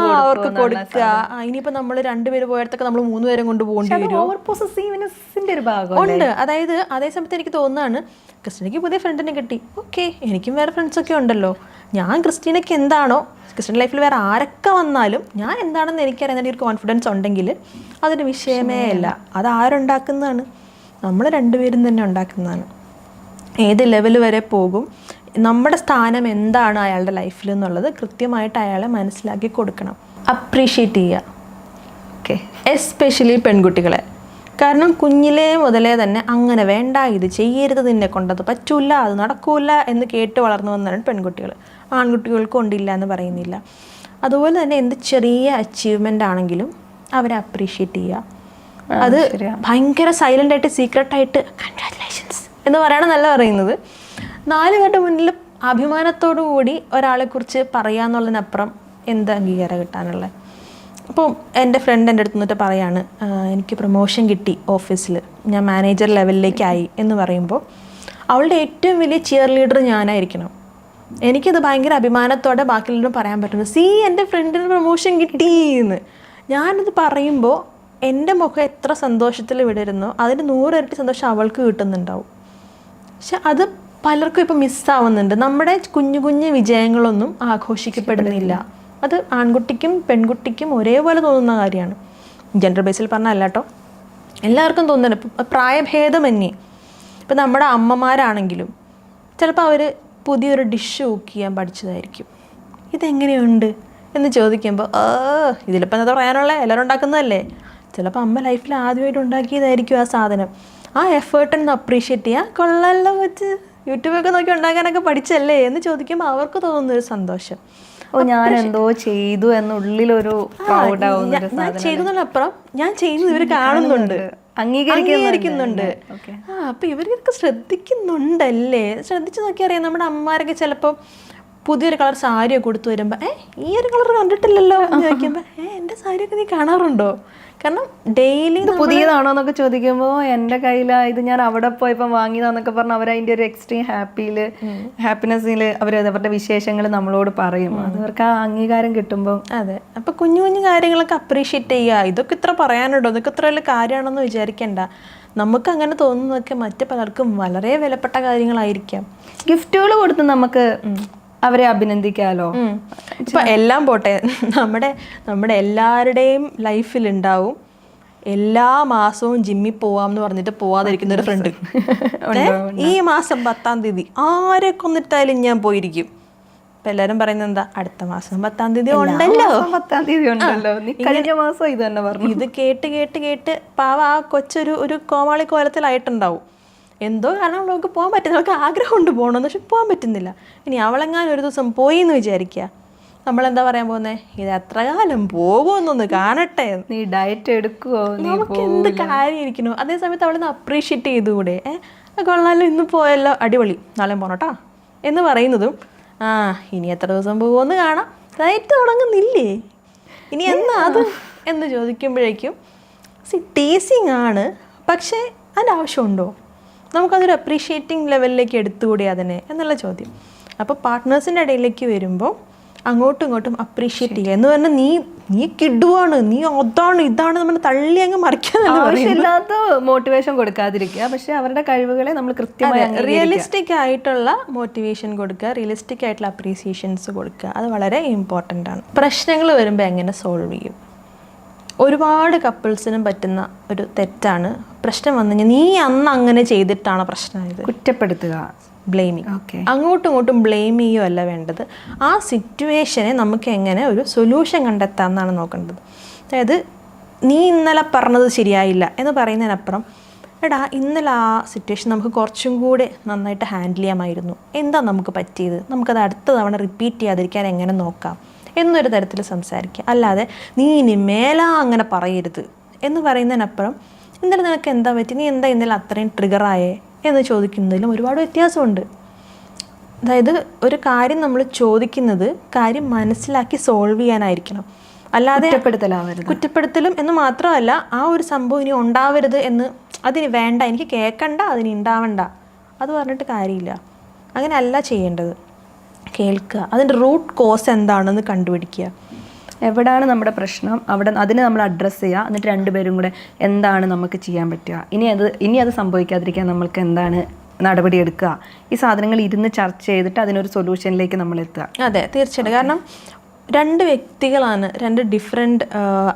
കൊടുക്കുക. ഇനിയിപ്പോൾ നമ്മൾ 2 പേര് പോയടത്തൊക്കെ നമ്മൾ 3 പേരും കൊണ്ട് പോകേണ്ടി വരും. ഉണ്ട്. അതായത് അതേ സമയത്ത് എനിക്ക് തോന്നുന്നതാണ്, ക്രിസ്റ്റീനയ്ക്ക് പുതിയ ഫ്രണ്ടിനെ കിട്ടി, ഓക്കെ, എനിക്കും വേറെ ഫ്രണ്ട്സൊക്കെ ഉണ്ടല്ലോ. ഞാൻ ക്രിസ്റ്റീനയ്ക്ക് എന്താണോ, ക്രിസ്റ്റീൻ ലൈഫിൽ വേറെ ആരൊക്കെ വന്നാലും ഞാൻ എന്താണെന്ന് എനിക്കറിയാൻ ഒരു കോൺഫിഡൻസ് ഉണ്ടെങ്കിൽ അതൊരു വിഷയമേ അല്ല. അത് ആരുണ്ടാക്കുന്നതാണ്? നമ്മൾ 2 പേരും തന്നെ ഉണ്ടാക്കുന്നതാണ്. ഏത് ലെവൽ വരെ പോകും, നമ്മുടെ സ്ഥാനം എന്താണ് അയാളുടെ ലൈഫിൽ എന്നുള്ളത് കൃത്യമായിട്ട് അയാളെ മനസ്സിലാക്കി കൊടുക്കണം. അപ്രീഷിയേറ്റ് ചെയ്യുക, ഓക്കെ, എസ്പെഷ്യലി പെൺകുട്ടികളെ. കാരണം കുഞ്ഞിലേ മുതലേ തന്നെ അങ്ങനെ വേണ്ട, ഇത് ചെയ്യരുത്, നിന്നെ കൊണ്ടത് പറ്റൂല, അത് നടക്കൂല എന്ന് കേട്ട് വളർന്നു വന്നതാണ് പെൺകുട്ടികൾ. ആൺകുട്ടികൾക്കും ഉണ്ടില്ല എന്ന് പറയുന്നില്ല. അതുപോലെ തന്നെ എന്ത് ചെറിയ അച്ചീവ്മെൻ്റ് ആണെങ്കിലും അവരെ അപ്രീഷിയേറ്റ് ചെയ്യുക. അത് ഭയങ്കര സൈലൻ്റായിട്ട് സീക്രട്ടായിട്ട് കൺഗ്രാറ്റുലേഷൻസ് എന്ന് പറയണമെന്നല്ല പറയുന്നത്. 4 പേരുടെ മുന്നിൽ അഭിമാനത്തോടു കൂടി ഒരാളെക്കുറിച്ച് പറയാന്നുള്ളതിനപ്പുറം എന്ത് അംഗീകാരം കിട്ടാനുള്ളത്? അപ്പോൾ എൻ്റെ ഫ്രണ്ട് എൻ്റെ അടുത്ത് നിന്നിട്ട് പറയാണ്, എനിക്ക് പ്രൊമോഷൻ കിട്ടി ഓഫീസിൽ, ഞാൻ മാനേജർ ലെവലിലേക്കായി എന്ന് പറയുമ്പോൾ അവളുടെ ഏറ്റവും വലിയ ചിയർ ലീഡർ ഞാനായിരിക്കണം. എനിക്കത് ഭയങ്കര അഭിമാനത്തോടെ ബാക്കിയുള്ളവരും പറയാൻ പറ്റുന്നത്, എൻ്റെ ഫ്രണ്ടിന് പ്രൊമോഷൻ കിട്ടിയെന്ന്. ഞാനത് പറയുമ്പോൾ എൻ്റെ മുഖം എത്ര സന്തോഷത്തിൽ വിടരുന്നോ അതിന് 100 ഇരട്ടി സന്തോഷം അവൾക്ക് കിട്ടുന്നുണ്ടാവും. പക്ഷെ അത് പലർക്കും ഇപ്പോൾ മിസ്സാവുന്നുണ്ട്. നമ്മുടെ കുഞ്ഞു കുഞ്ഞു വിജയങ്ങളൊന്നും ആഘോഷിക്കപ്പെടുന്നില്ല. അത് ആൺകുട്ടിക്കും പെൺകുട്ടിക്കും ഒരേപോലെ തോന്നുന്ന കാര്യമാണ്. ജെൻഡർ ബേസിൽ പറഞ്ഞല്ല കേട്ടോ, എല്ലാവർക്കും തോന്നുന്നുണ്ട്. ഇപ്പം പ്രായഭേദമന്യേ ഇപ്പം നമ്മുടെ അമ്മമാരാണെങ്കിലും ചിലപ്പോൾ അവർ പുതിയൊരു ഡിഷ് കുക്ക് ചെയ്യാൻ പഠിച്ചതായിരിക്കും. ഇതെങ്ങനെയുണ്ട് എന്ന് ചോദിക്കുമ്പോൾ ഇതിലിപ്പോൾ എന്താ പറയാനുള്ള, എല്ലാവരും ഉണ്ടാക്കുന്നതല്ലേ. ചിലപ്പോൾ അമ്മ ലൈഫിൽ ആദ്യമായിട്ട് ഉണ്ടാക്കിയതായിരിക്കും ആ സാധനം. ആ എഫേർട്ടൊന്ന് അപ്രീഷിയേറ്റ് ചെയ്യുക. കൊള്ളാലോ, വെച്ച് യൂട്യൂബൊക്കെ നോക്കി ഉണ്ടാക്കാനൊക്കെ പഠിച്ചല്ലേ എന്ന് ചോദിക്കുമ്പോൾ അവർക്ക് തോന്നുന്നൊരു സന്തോഷം. ഞാൻ എന്തോ ചെയ്തു എന്നുള്ളിലൊരു ഞാൻ ചെയ്തതിനപ്പുറം ഞാൻ ചെയ്യുന്നത് ഇവർ കാണുന്നുണ്ട്, അംഗീകരിക്കുന്നുണ്ട്. അപ്പൊ ഇവർക്കൊക്കെ ശ്രദ്ധിക്കുന്നുണ്ടല്ലേ. ശ്രദ്ധിച്ചു നോക്കി അറിയാം. നമ്മുടെ അമ്മമാരൊക്കെ ചിലപ്പോൾ പുതിയൊരു കളർ സാരിയൊക്കെ കൊടുത്തു വരുമ്പോൾ ഈ ഒരു കളർ കണ്ടിട്ടില്ലല്ലോ എന്ന് ചോദിക്കുമ്പോൾ എൻ്റെ സാരിയൊക്കെ നീ കാണാറുണ്ടോ? കാരണം ഡെയിലി പുതിയതാണോ എന്നൊക്കെ ചോദിക്കുമ്പോൾ എൻ്റെ കയ്യിൽ ഇത് ഞാൻ അവിടെ പോയപ്പോൾ വാങ്ങിയതാന്നൊക്കെ പറഞ്ഞാൽ അവരതിൻ്റെ ഒരു എക്സ്ട്രീം ഹാപ്പിനെസ്സിൽ അവരുടെ വിശേഷങ്ങൾ നമ്മളോട് പറയും. അതവർക്ക് ആ അംഗീകാരം കിട്ടുമ്പോൾ. അതെ, അപ്പോൾ കുഞ്ഞു കുഞ്ഞു കാര്യങ്ങളൊക്കെ അപ്രീഷിയേറ്റ് ചെയ്യുക. ഇതൊക്കെ ഇത്ര പറയാനുണ്ടോ, ഇതൊക്കെ ഇത്ര വലിയ കാര്യമാണെന്ന് വിചാരിക്കേണ്ട. നമുക്ക് അങ്ങനെ തോന്നുന്നതൊക്കെ മറ്റു പലർക്കും വളരെ വിലപ്പെട്ട കാര്യങ്ങളായിരിക്കാം. ഗിഫ്റ്റുകൾ കൊടുത്ത് നമുക്ക് അവരെ അഭിനന്ദിക്കാമല്ലോ. ഇപ്പം എല്ലാം പോട്ടെ, നമ്മുടെ എല്ലാവരുടെയും ലൈഫിലുണ്ടാവും എല്ലാ മാസവും ജിമ്മിൽ പോവാമെന്ന് പറഞ്ഞിട്ട് പോവാതിരിക്കുന്ന ഒരു ഫ്രണ്ട്. ഈ മാസം 10-ാം തീയതി ആരെ കൊന്നിട്ടായാലും ഞാൻ പോയിരിക്കും. ഇപ്പം എല്ലാവരും പറയുന്നത് എന്താ, അടുത്ത മാസം 10-ാം തീയതി ഉണ്ടല്ലോ, 10-ാം തീയതി ഉണ്ടല്ലോ, കഴിഞ്ഞ മാസം ഇത് തന്നെ പറഞ്ഞു. ഇത് കേട്ട് പാവ ആ കൊച്ചൊരു കോമാളി കോലത്തിലായിട്ടുണ്ടാവും. എന്തോ കാരണം നമുക്ക് പോകാൻ പറ്റുന്ന, നമുക്ക് ആഗ്രഹമുണ്ട് പോകണമെന്ന്, പക്ഷെ പോകാൻ പറ്റുന്നില്ല. ഇനി അവളെങ്ങാനും ഒരു ദിവസം പോയി എന്ന് വിചാരിക്കുക, നമ്മളെന്താ പറയാൻ പോകുന്നത്, ഇത് എത്ര കാലം പോകുമെന്നൊന്ന് കാണട്ടെ, നീ ഡയറ്റ് എടുക്കുമോ, നമുക്ക് എന്ത് കാര്യമായിരിക്കണോ. അതേ സമയത്ത് അവളൊന്ന് അപ്രീഷിയേറ്റ് ചെയ്തുകൂടെ, കൊള്ളാലോ ഇന്ന് പോയല്ലോ, അടിപൊളി, നാളെ പോണോട്ടാ എന്ന് പറയുന്നതും ഇനി എത്ര ദിവസം പോകുമെന്ന് കാണാം, ഡയറ്റ് തുടങ്ങുന്നില്ലേ, ഇനി എന്നാ അത് എന്ന് ചോദിക്കുമ്പോഴേക്കും ടീസിങ് ആണ്. പക്ഷേ അതിൻ്റെ ആവശ്യമുണ്ടോ? നമുക്കതൊരു അപ്രീഷിയേറ്റിംഗ് ലെവലിലേക്ക് എടുത്തുകൂടി അതിനെ എന്നുള്ള ചോദ്യം. അപ്പോൾ പാർട്ട്നേഴ്സിൻ്റെ ഇടയിലേക്ക് വരുമ്പോൾ അങ്ങോട്ടും ഇങ്ങോട്ടും അപ്രീഷിയേറ്റ് ചെയ്യുക എന്ന് പറഞ്ഞാൽ നീ കിടുവാണ്, നീ അതാണ് ഇതാണ് നമ്മൾ തള്ളി അങ്ങ് മറിക്കാന്നല്ല പറയുന്നത്. ആവശ്യമില്ലാത്ത മോട്ടിവേഷൻ കൊടുക്കാതിരിക്കുക, പക്ഷെ അവരുടെ കഴിവുകളെ നമ്മൾ കൃത്യമായി റിയലിസ്റ്റിക് ആയിട്ടുള്ള മോട്ടിവേഷൻ കൊടുക്കുക, റിയലിസ്റ്റിക് ആയിട്ടുള്ള അപ്രീസിയേഷൻസ് കൊടുക്കുക. അത് വളരെ ഇമ്പോർട്ടൻ്റ് ആണ്. പ്രശ്നങ്ങൾ വരുമ്പോൾ എങ്ങനെ സോൾവ് ചെയ്യും? ഒരുപാട് കപ്പിൾസിനും പറ്റുന്ന ഒരു തെറ്റാണ്, പ്രശ്നം വന്നു കഴിഞ്ഞാൽ നീ അന്ന് അങ്ങനെ ചെയ്തിട്ടാണ് പ്രശ്നമായത്, കുറ്റപ്പെടുത്തുക, ബ്ലെയിമിങ്. അങ്ങോട്ടും ഇങ്ങോട്ടും ബ്ലെയിം ചെയ്യുകയല്ല വേണ്ടത്. ആ സിറ്റുവേഷനെ നമുക്ക് എങ്ങനെ ഒരു സൊല്യൂഷൻ കണ്ടെത്താം എന്നാണ് നോക്കേണ്ടത്. അതായത് നീ ഇന്നലെ പറഞ്ഞത് ശരിയായില്ല എന്ന് പറയുന്നതിനപ്പുറം, എടാ ഇന്നലെ ആ സിറ്റുവേഷൻ നമുക്ക് കുറച്ചും കൂടെ നന്നായിട്ട് ഹാൻഡിൽ ചെയ്യാമായിരുന്നു, എന്താ നമുക്ക് പറ്റിയത്, നമുക്കത് അടുത്ത തവണ റിപ്പീറ്റ് ചെയ്യാതിരിക്കാൻ എങ്ങനെ നോക്കാം എന്നൊരു തരത്തിൽ സംസാരിക്കുക. അല്ലാതെ നീ ഇനി മേലാ അങ്ങനെ പറയരുത് എന്ന് പറയുന്നതിനപ്പുറം, ഇന്നലെ നിനക്ക് എന്താ പറ്റി, നീ എന്താ ഇന്നലെ അത്രയും ട്രിഗറായേ എന്ന് ചോദിക്കുന്നതിലും ഒരുപാട് വ്യത്യാസമുണ്ട്. അതായത് ഒരു കാര്യം നമ്മൾ ചോദിക്കുന്നത് കാര്യം മനസ്സിലാക്കി സോൾവ് ചെയ്യാനായിരിക്കണം, അല്ലാതെ കുറ്റപ്പെടുത്തലും എന്ന് മാത്രമല്ല ആ ഒരു സംഭവം ഇനി ഉണ്ടാവരുത് എന്ന്, അതിന് വേണ്ട, എനിക്ക് കേൾക്കണ്ട, അതിന് ഉണ്ടാവണ്ട, അത് പറഞ്ഞിട്ട് കാര്യമില്ല. അങ്ങനെ അല്ല ചെയ്യേണ്ടത്. കേൾക്കുക, അതിൻ്റെ റൂട്ട് കോസ് എന്താണെന്ന് കണ്ടുപിടിക്കുക, എവിടെയാണ് നമ്മുടെ പ്രശ്നം, അതിനെ നമ്മൾ അഡ്രസ്സ് ചെയ്യുക. എന്നിട്ട് രണ്ടുപേരും കൂടെ എന്താണ് നമുക്ക് ചെയ്യാൻ പറ്റുക, ഇനി അത് സംഭവിക്കാതിരിക്കാൻ നമ്മൾക്ക് എന്താണ് നടപടി എടുക്കുക, ഈ സാധനങ്ങൾ ഇരുന്ന് ചർച്ച ചെയ്തിട്ട് അതിനൊരു സൊല്യൂഷനിലേക്ക് നമ്മൾ എത്തുക. അതെ, തീർച്ചയായിട്ടും. കാരണം രണ്ട് വ്യക്തികളാണ്, രണ്ട് ഡിഫറെൻറ്റ്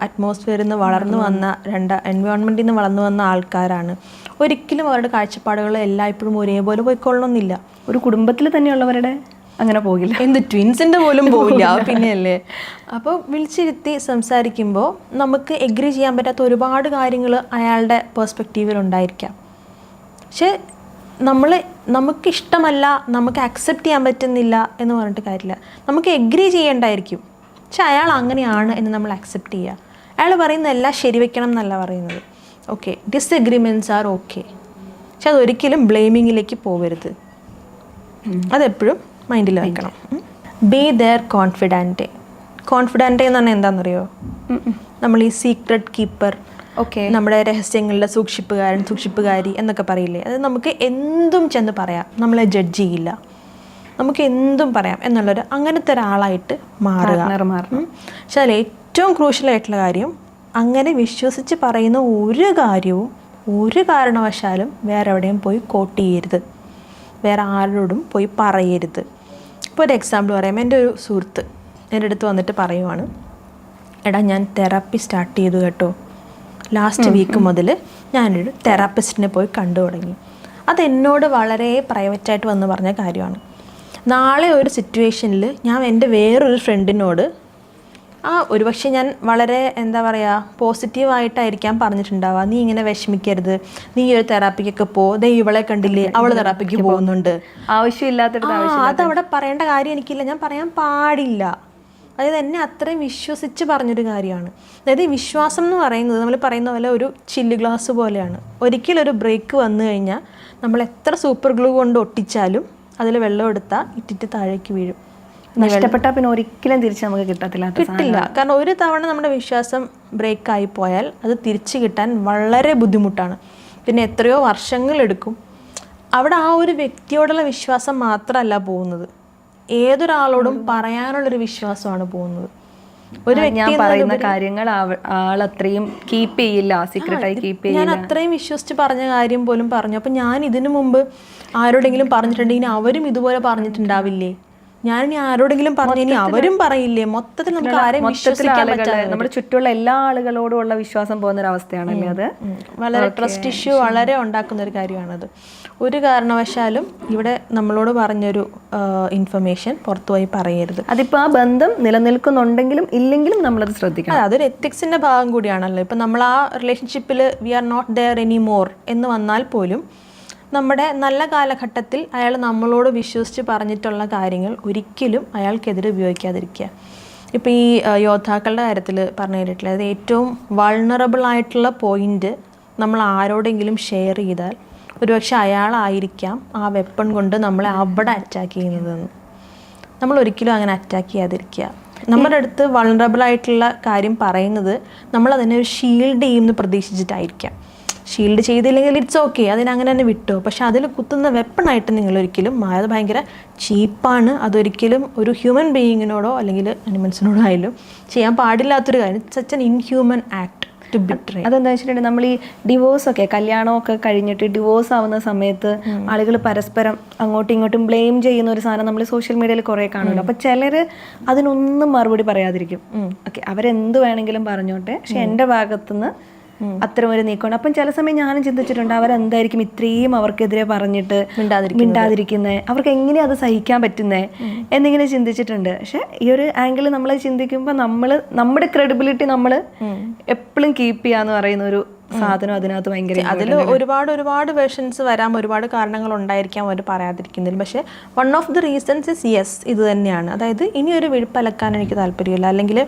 അറ്റ്മോസ്ഫിയറിൽ നിന്ന് വളർന്നു വന്ന, രണ്ട് എൻവയോൺമെൻറ്റിൽ നിന്ന് വളർന്നു വന്ന ആൾക്കാരാണ്. ഒരിക്കലും അവരുടെ കാഴ്ചപ്പാടുകൾ എല്ലായ്പ്പോഴും ഒരേപോലെ പോയിക്കൊള്ളണമെന്നില്ല. ഒരു കുടുംബത്തിൽ തന്നെയുള്ളവരുടെ അങ്ങനെ പോകില്ല, എന്ത് ട്വിൻസിൻ്റെ പോലും പോകില്ല, പിന്നെയല്ലേ. അപ്പോൾ വിളിച്ചിരുത്തി സംസാരിക്കുമ്പോൾ നമുക്ക് എഗ്രി ചെയ്യാൻ പറ്റാത്ത ഒരുപാട് കാര്യങ്ങൾ അയാളുടെ പേഴ്സ്പെക്റ്റീവിൽ ഉണ്ടായിരിക്കാം. പക്ഷെ നമുക്കിഷ്ടമല്ല, നമുക്ക് അക്സെപ്റ്റ് ചെയ്യാൻ പറ്റുന്നില്ല എന്ന് പറഞ്ഞിട്ട് കാര്യമില്ല. നമുക്ക് എഗ്രി ചെയ്യേണ്ടായിരിക്കും, പക്ഷെ അയാൾ അങ്ങനെയാണ് എന്ന് നമ്മൾ അക്സെപ്റ്റ് ചെയ്യുക. അയാൾ പറയുന്ന എല്ലാം ശരിവെക്കണം എന്നല്ല പറയുന്നത്. ഓക്കെ, ഡിസ്എഗ്രിമെൻറ്റ്സ് ആർ ഓക്കെ, പക്ഷെ അതൊരിക്കലും ബ്ലെയിമിങ്ങിലേക്ക് പോകരുത്. അതെപ്പോഴും മൈൻഡിൽ വെക്കണം. Be there confident. കോൺഫിഡൻറ്റ് എന്ന് പറഞ്ഞാൽ എന്താണെന്നറിയോ? നമ്മൾ ഈ സീക്രട്ട് കീപ്പർ, നമ്മുടെ രഹസ്യങ്ങളുടെ സൂക്ഷിപ്പുകാരൻ, സൂക്ഷിപ്പുകാരി എന്നൊക്കെ പറയില്ലേ, അത് നമുക്ക് എന്തും ചെന്ന് പറയാം, നമ്മളെ ജഡ്ജ് ചെയ്യില്ല, നമുക്ക് എന്തും പറയാം എന്നുള്ളൊരു അങ്ങനത്തെ ഒരാളായിട്ട് മാറുക. പക്ഷെ അതിൽ ഏറ്റവും ക്രൂഷ്യലായിട്ടുള്ള കാര്യം, അങ്ങനെ വിശ്വസിച്ച് പറയുന്ന ഒരു കാര്യവും ഒരു കാരണവശാലും വേറെ എവിടെയും പോയി കോട്ട് ചെയ്യരുത്, വേറെ ആരോടും പോയി പറയരുത്. ഇപ്പോൾ ഒരു എക്സാമ്പിൾ പറയാം. എൻ്റെ ഒരു സുഹൃത്ത് എൻ്റെ അടുത്ത് വന്നിട്ട് പറയുവാണ്, എടാ ഞാൻ തെറാപ്പി സ്റ്റാർട്ട് ചെയ്തു കേട്ടോ, ലാസ്റ്റ് വീക്ക് മുതൽ ഞാനൊരു തെറാപ്പിസ്റ്റിനെ പോയി കണ്ടു തുടങ്ങി. അതെന്നോട് വളരെ പ്രൈവറ്റായിട്ട് വന്ന് പറഞ്ഞ കാര്യമാണ്. നാളെ ഒരു സിറ്റുവേഷനിൽ ഞാൻ എൻ്റെ വേറൊരു ഫ്രണ്ടിനോട് ഒരുപക്ഷെ ഞാൻ വളരെ എന്താ പറയുക പോസിറ്റീവായിട്ടായിരിക്കാം പറഞ്ഞിട്ടുണ്ടാവുക, നീ ഇങ്ങനെ വിഷമിക്കരുത്, നീ ഒരു തെറാപ്പിക്കൊക്കെ പോ, ദേ ഇവളെ കണ്ടില്ലേ അവൾ തെറാപ്പിക്ക് പോകുന്നുണ്ട്, അതവിടെ പറയേണ്ട കാര്യം എനിക്കില്ല, ഞാൻ പറയാൻ പാടില്ല. അതായത് എന്നെ അത്രയും വിശ്വസിച്ച് പറഞ്ഞൊരു കാര്യമാണ്. അതായത് ഈ വിശ്വാസം എന്ന് പറയുന്നത് നമ്മൾ പറയുന്ന പോലെ ഒരു ചില്ല് ഗ്ലാസ് പോലെയാണ്. ഒരിക്കലൊരു ബ്രേക്ക് വന്നു കഴിഞ്ഞാൽ നമ്മൾ എത്ര സൂപ്പർ ഗ്ലൂ കൊണ്ട് ഒട്ടിച്ചാലും അതിൽ വെള്ളം എടുത്താൽ ഇറ്റിറ്റ് താഴേക്ക് വീഴും. നഷ്ടപ്പെട്ടാൽ പിന്നെ ഒരിക്കലും തിരിച്ച് നമുക്ക് കിട്ടില്ല. കാരണം ഒരു തവണ നമ്മുടെ വിശ്വാസം ബ്രേക്കായി പോയാൽ അത് തിരിച്ചു കിട്ടാൻ വളരെ ബുദ്ധിമുട്ടാണ്. പിന്നെ എത്രയോ വർഷങ്ങളെടുക്കും. അവിടെ ആ ഒരു വ്യക്തിയോടുള്ള വിശ്വാസം മാത്രമല്ല പോകുന്നത്, ഏതൊരാളോടും പറയാനുള്ളൊരു വിശ്വാസമാണ് പോകുന്നത്. ഒരു ഞാൻ പറയുന്ന കാര്യങ്ങൾ ആളത്രയും കീപ്പ് ചെയ്യില്ല, സീക്രട്ടായി കീപ്പ് ചെയ്യില്ല. ഞാൻ അത്രയും വിശ്വസിച്ച് പറഞ്ഞ കാര്യം പോലും പറഞ്ഞു. അപ്പം ഞാൻ ഇതിനു മുമ്പ് ആരോടെങ്കിലും പറഞ്ഞിട്ടുണ്ടെങ്കിൽ അവരും ഇതുപോലെ പറഞ്ഞിട്ടുണ്ടാവില്ലേ, ഞാൻ ഇനി ആരോടെങ്കിലും പറഞ്ഞു ഇനി അവരും പറയില്ലേ, മൊത്തത്തിൽ നമുക്ക് ആരെയും വിശ്വസിക്കാൻ പറ്റാതെ നമ്മുടെ ചുറ്റുമുള്ള എല്ലാ ആളുകളോടും ഉള്ള വിശ്വാസം പോകുന്ന ഒരു അവസ്ഥയാണല്ലേ അത്. വളരെ ട്രസ്റ്റ് ഇഷ്യൂ വളരെ ഉണ്ടാക്കുന്ന ഒരു കാര്യമാണത്. ഒരു കാരണവശാലും ഇവിടെ നമ്മളോട് പറഞ്ഞൊരു ഇൻഫർമേഷൻ പുറത്തുപോയി പറയരുത്. അതിപ്പോൾ ആ ബന്ധം നിലനിൽക്കുന്നുണ്ടെങ്കിലും ഇല്ലെങ്കിലും നമ്മളത് ശ്രദ്ധിക്കണം. അതൊരു എത്തിക്സിൻ്റെ ഭാഗം കൂടിയാണല്ലോ. ഇപ്പം നമ്മൾ ആ റിലേഷൻഷിപ്പിൽ we are not there any more എന്ന് വന്നാൽ പോലും നമ്മുടെ നല്ല കാലഘട്ടത്തിൽ അയാൾ നമ്മളോട് വിശ്വസിച്ച് പറഞ്ഞിട്ടുള്ള കാര്യങ്ങൾ ഒരിക്കലും അയാൾക്കെതിരെ ഉപയോഗിക്കാതിരിക്കുക. ഇപ്പോൾ ഈ യോദ്ധാക്കളുടെ കാര്യത്തിൽ പറഞ്ഞു കേട്ടിട്ടില്ല, അത് ഏറ്റവും വൾണറബിൾ ആയിട്ടുള്ള പോയിൻ്റ് നമ്മൾ ആരോടെങ്കിലും ഷെയർ ചെയ്താൽ ഒരുപക്ഷെ അയാളായിരിക്കാം ആ വെപ്പൺ കൊണ്ട് നമ്മളെ അവിടെ അറ്റാക്ക് ചെയ്യുന്നതെന്ന്. നമ്മൾ ഒരിക്കലും അങ്ങനെ അറ്റാക്ക് ചെയ്യാതിരിക്കുക. നമ്മുടെ അടുത്ത് വൾണറബിൾ ആയിട്ടുള്ള കാര്യം പറയുന്നത് നമ്മളതിനെ ഒരു ഷീൽഡ് ചെയ്യുമെന്ന് പ്രതീക്ഷിച്ചിട്ടായിരിക്കാം. ഷീൽഡ് ചെയ്തില്ലെങ്കിൽ ഇറ്റ്സ് ഓക്കെ, അതിനങ്ങനെ തന്നെ വിട്ടോ. പക്ഷെ അതിൽ കുത്തുന്ന വെപ്പണായിട്ട് നിങ്ങളൊരിക്കലും അത് ഭയങ്കര ചീപ്പാണ്. അതൊരിക്കലും ഒരു ഹ്യൂമൻ ബീയിങ്ങിനോടോ അല്ലെങ്കിൽ അനിമൽസിനോടോ ആയാലും ചെയ്യാൻ പാടില്ലാത്തൊരു കാര്യം. Such an inhuman act. അതെന്താ വെച്ചിട്ടുണ്ടെങ്കിൽ നമ്മൾ ഈ ഡിവോഴ്സൊക്കെ കല്യാണമൊക്കെ കഴിഞ്ഞിട്ട് ഡിവോഴ്സ് ആവുന്ന സമയത്ത് ആളുകൾ പരസ്പരം അങ്ങോട്ടും ഇങ്ങോട്ടും ബ്ലെയിം ചെയ്യുന്ന ഒരു സാധനം നമ്മൾ സോഷ്യൽ മീഡിയയിൽ കുറേ കാണുമല്ലോ. അപ്പോൾ ചിലർ അതിനൊന്നും മറുപടി പറയാതിരിക്കും. ഓക്കെ, അവരെന്ത് വേണമെങ്കിലും പറഞ്ഞോട്ടെ, പക്ഷെ എൻ്റെ ഭാഗത്തുനിന്ന് അത്തരം ഒരു നീക്കമുണ്ട്. അപ്പം ചില സമയം ഞാനും ചിന്തിച്ചിട്ടുണ്ട്, അവരെന്തായിരിക്കും ഇത്രയും അവർക്കെതിരെ പറഞ്ഞിട്ട് മിണ്ടാതിരിക്കുന്നത്, അവർക്ക് എങ്ങനെയാണ് അത് സഹിക്കാൻ പറ്റുന്നത് എന്നിങ്ങനെ ചിന്തിച്ചിട്ടുണ്ട്. പക്ഷെ ഈ ഒരു ആംഗിൾ നമ്മൾ ചിന്തിക്കുമ്പോൾ നമ്മുടെ ക്രെഡിബിലിറ്റി നമ്മൾ എപ്പോഴും കീപ്പ് ചെയ്യാന്ന് പറയുന്ന ഒരു സാധനം അതിനകത്ത് ഭയങ്കര, അതിൽ ഒരുപാട് വേർഷൻസ് വരാം, ഒരുപാട് കാരണങ്ങൾ ഉണ്ടായിരിക്കാം അവർ പറയാതിരിക്കുന്നതിൽ. പക്ഷേ one of the reasons is yes, ഇത് തന്നെയാണ്. അതായത് ഇനി ഒരു വിഴുപ്പലക്കാൻ എനിക്ക് താല്പര്യമില്ല, അല്ലെങ്കിൽ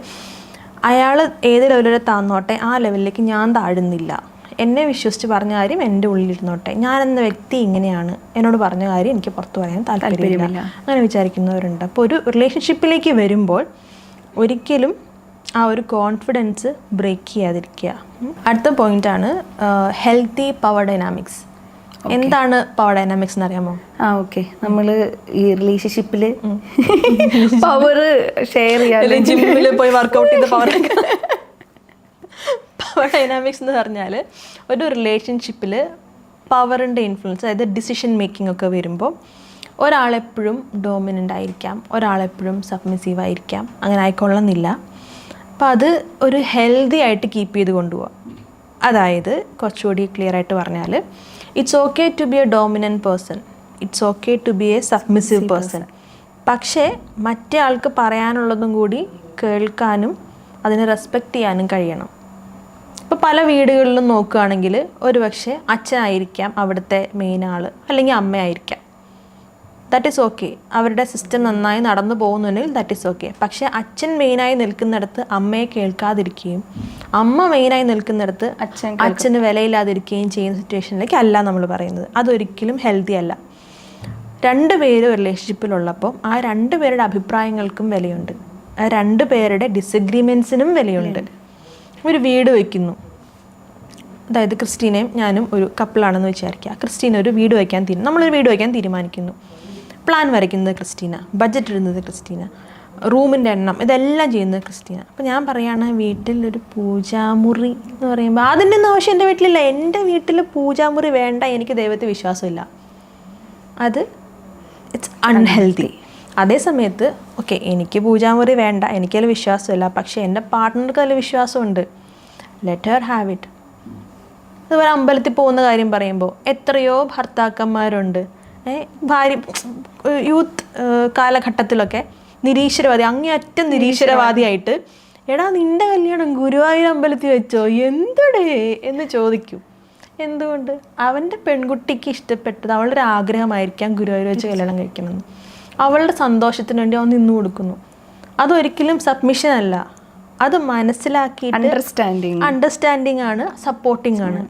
അയാൾ ഏത് ലെവലിൽ താന്നോട്ടെ ആ ലെവലിലേക്ക് ഞാൻ താഴുന്നില്ല. എന്നെ വിശ്വസിച്ച് പറഞ്ഞ കാര്യം എൻ്റെ ഉള്ളിലിരുന്നോട്ടെ, ഞാനെന്ന വ്യക്തി ഇങ്ങനെയാണ്, എന്നോട് പറഞ്ഞ കാര്യം എനിക്ക് പുറത്തു പറയാൻ താല്പര്യമില്ല, അങ്ങനെ വിചാരിക്കുന്നവരുണ്ട്. അപ്പോൾ ഒരു റിലേഷൻഷിപ്പിലേക്ക് വരുമ്പോൾ ഒരിക്കലും ആ ഒരു കോൺഫിഡൻസ് ബ്രേക്ക് ചെയ്യാതിരിക്കുക. അടുത്ത പോയിൻ്റാണ് ഹെൽത്തി പവർ ഡൈനാമിക്സ്. എന്താണ് പവർ ഡൈനാമിക്സ് എന്ന് അറിയാമോ? ഓക്കെ, നമ്മൾ ഈ റിലേഷൻഷിപ്പിൽ പവർ ഷെയർ ചെയ്യാൻ ജിമ്മിൽ പോയി വർക്കൗട്ട് ചെയ്ത് പവർ ഡൈനാമിക്സ് എന്ന് പറഞ്ഞാൽ ഒരു റിലേഷൻഷിപ്പിൽ പവറിൻ്റെ ഇൻഫ്ലുവൻസ്, അതായത് ഡിസിഷൻ മേക്കിംഗ് ഒക്കെ വരുമ്പോൾ ഒരാളെപ്പോഴും ഡോമിനൻ്റ് ആയിരിക്കാം, ഒരാളെപ്പോഴും സബ്മിസീവ് ആയിരിക്കാം, അങ്ങനെ ആയിക്കൊള്ളുന്നില്ല. അപ്പോൾ അത് ഒരു ഹെൽത്തി ആയിട്ട് കീപ്പ് ചെയ്ത് കൊണ്ടുപോകാം. അതായത് കുറച്ചുകൂടി ക്ലിയർ ആയിട്ട് പറഞ്ഞാൽ, it's okay to be a dominant person, it's okay to be a submissive person. പക്ഷേ മറ്റേ ആൾക്ക് പറയാനുള്ളതും കൂടി കേൾക്കാനും അതിനെ റെസ്പെക്റ്റ് ചെയ്യാനും കഴിയണം. ഇപ്പോൾ പല വീടുകളിലും നോക്കുകയാണെങ്കിൽ ഒരു പക്ഷേ അച്ഛനായിരിക്കാം അവിടുത്തെ മെയിൻ ആൾ, അല്ലെങ്കിൽ അമ്മയായിരിക്കാം. ദാറ്റ് ഈസ് ഓക്കെ, അവരുടെ സിസ്റ്റം നന്നായി നടന്നു പോകുന്നുണ്ടെങ്കിൽ ദാറ്റ് ഈസ് ഓക്കെ. പക്ഷേ അച്ഛൻ മെയിനായി നിൽക്കുന്നിടത്ത് അമ്മയെ കേൾക്കാതിരിക്കുകയും അമ്മ മെയിനായി നിൽക്കുന്നിടത്ത് അച്ഛന് വിലയില്ലാതിരിക്കുകയും ചെയ്യുന്ന സിറ്റുവേഷനിലേക്ക് അല്ല നമ്മൾ പറയുന്നത്. അതൊരിക്കലും ഹെൽത്തി അല്ല. രണ്ടുപേരും റിലേഷൻഷിപ്പിലുള്ളപ്പോൾ ആ രണ്ടുപേരുടെ അഭിപ്രായങ്ങൾക്കും വിലയുണ്ട്, ആ രണ്ടുപേരുടെ ഡിസഗ്രിമെൻസിനും വിലയുണ്ട്. ഒരു വീട് വയ്ക്കുന്നു, അതായത് ക്രിസ്റ്റീനയും ഞാനും ഒരു കപ്പിളാണെന്ന് വിചാരിക്കുക. ക്രിസ്റ്റീന ഒരു വീട് വയ്ക്കാൻ നമ്മളൊരു വീട് വയ്ക്കാൻ തീരുമാനിക്കുന്നു. പ്ലാൻ വരയ്ക്കുന്നത് ക്രിസ്റ്റീന, ബഡ്ജറ്റ് ഇടുന്നത് ക്രിസ്റ്റീന, റൂമിൻ്റെ എണ്ണം ഇതെല്ലാം ചെയ്യുന്നത് ക്രിസ്റ്റീന. അപ്പോൾ ഞാൻ പറയുകയാണ് വീട്ടിലൊരു പൂജാമുറി എന്ന് പറയുമ്പോൾ അതിൻ്റെ ഒന്നും ആവശ്യം എൻ്റെ വീട്ടിലില്ല. എൻ്റെ വീട്ടിൽ പൂജാമുറി വേണ്ട, എനിക്ക് ദൈവത്തിൽ വിശ്വാസമില്ല. അത് ഇറ്റ്സ് അൺഹെൽത്തി. അതേ സമയത്ത് ഓക്കെ, എനിക്ക് പൂജാമുറി വേണ്ട, എനിക്കതിൽ വിശ്വാസമില്ല, പക്ഷേ എൻ്റെ പാർട്ട്ണർക്ക് അതിൽ വിശ്വാസമുണ്ട്, ലെറ്റ് ഹർ ഹാവ് ഇറ്റ്. അതുപോലെ അമ്പലത്തിൽ പോകുന്ന കാര്യം പറയുമ്പോൾ എത്രയോ ഭർത്താക്കന്മാരുണ്ട്, ഭാര്യ യൂത്ത് കാലഘട്ടത്തിലൊക്കെ നിരീശ്വരവാദി, അങ്ങേയറ്റം നിരീശ്വരവാദിയായിട്ട്, എടാ നിൻ്റെ കല്യാണം ഗുരുവായൂർ അമ്പലത്തിൽ വെച്ചോ എന്തടേ എന്ന് ചോദിക്കും. എന്തുകൊണ്ട്? അവൻ്റെ പെൺകുട്ടിക്ക് ഇഷ്ടപ്പെട്ടത്, അവളുടെ ഒരു ആഗ്രഹമായിരിക്കാം ഗുരുവായൂർ വെച്ച് കല്യാണം കഴിക്കണമെന്ന്. അവളുടെ സന്തോഷത്തിന് വേണ്ടി അവൻ നിന്നു കൊടുക്കുന്നു. അതൊരിക്കലും സബ്മിഷൻ അല്ല, അത് മനസ്സിലാക്കിയിട്ട് അണ്ടർസ്റ്റാൻഡിങ് ആണ്, സപ്പോർട്ടിങ് ആണ്.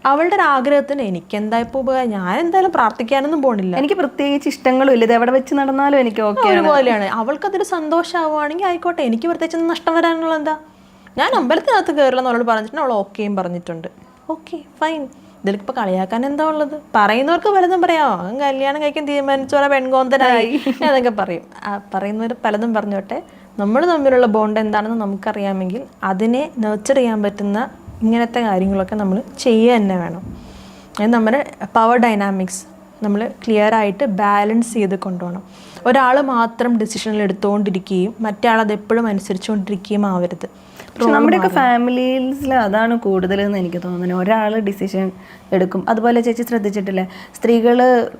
അവളുടെ ഒരു ആഗ്രഹത്തിന് എനിക്കെന്താ ഇപ്പോൾ ഉപകാരം, ഞാൻ എന്തായാലും പ്രാർത്ഥിക്കാനൊന്നും പോണില്ല, എനിക്ക് പ്രത്യേകിച്ച് ഇഷ്ടങ്ങളും ഇല്ല, ഇത് എവിടെ വെച്ച് നടന്നാലും എനിക്ക് ഓക്കെ ഒരുപോലെയാണ്. അവൾക്കതൊരു സന്തോഷമാവുകയാണെങ്കിൽ ആയിക്കോട്ടെ, എനിക്ക് പ്രത്യേകിച്ച് നഷ്ടം വരാനുള്ള എന്താ? ഞാൻ അമ്പലത്തിനകത്ത് കയറില്ല എന്നവളോട് പറഞ്ഞിട്ടുണ്ട്, അവൾ ഓക്കെയും പറഞ്ഞിട്ടുണ്ട്, ഓക്കെ ഫൈൻ. ഇതിലിപ്പോൾ കളിയാക്കാൻ എന്താ ഉള്ളത്? പറയുന്നവർക്ക് പലതും പറയാമോ, അങ്ങ് കല്യാണം കഴിക്കാൻ തീരുമാനിച്ചോളെ പെൺകോന്തനായി എന്നൊക്കെ പറയും. പറയുന്നവർ പലതും പറഞ്ഞോട്ടെ. നമ്മൾ തമ്മിലുള്ള ബോണ്ട് എന്താണെന്ന് നമുക്കറിയാമെങ്കിൽ അതിനെ നർച്ചർ ചെയ്യാൻ പറ്റുന്ന ഇങ്ങനത്തെ കാര്യങ്ങളൊക്കെ നമ്മൾ ചെയ്യുക തന്നെ വേണം. അത് നമ്മുടെ പവർ ഡൈനാമിക്സ് നമ്മൾ ക്ലിയർ ആയിട്ട് ബാലൻസ് ചെയ്ത് കൊണ്ടുപോകണം. ഒരാൾ മാത്രം ഡിസിഷനിൽ എടുത്തുകൊണ്ടിരിക്കുകയും മറ്റേ ആൾ അതെപ്പോഴും അനുസരിച്ചുകൊണ്ടിരിക്കുകയും ആവരുത്. പക്ഷെ നമ്മുടെയൊക്കെ ഫാമിലീസിൽ അതാണ് കൂടുതലെന്ന് എനിക്ക് തോന്നുന്നത്. ഒരാൾ ഡിസിഷൻ എടുക്കും. അതുപോലെ ചേച്ചി ശ്രദ്ധിച്ചിട്ടില്ലേ, സ്ത്രീകൾ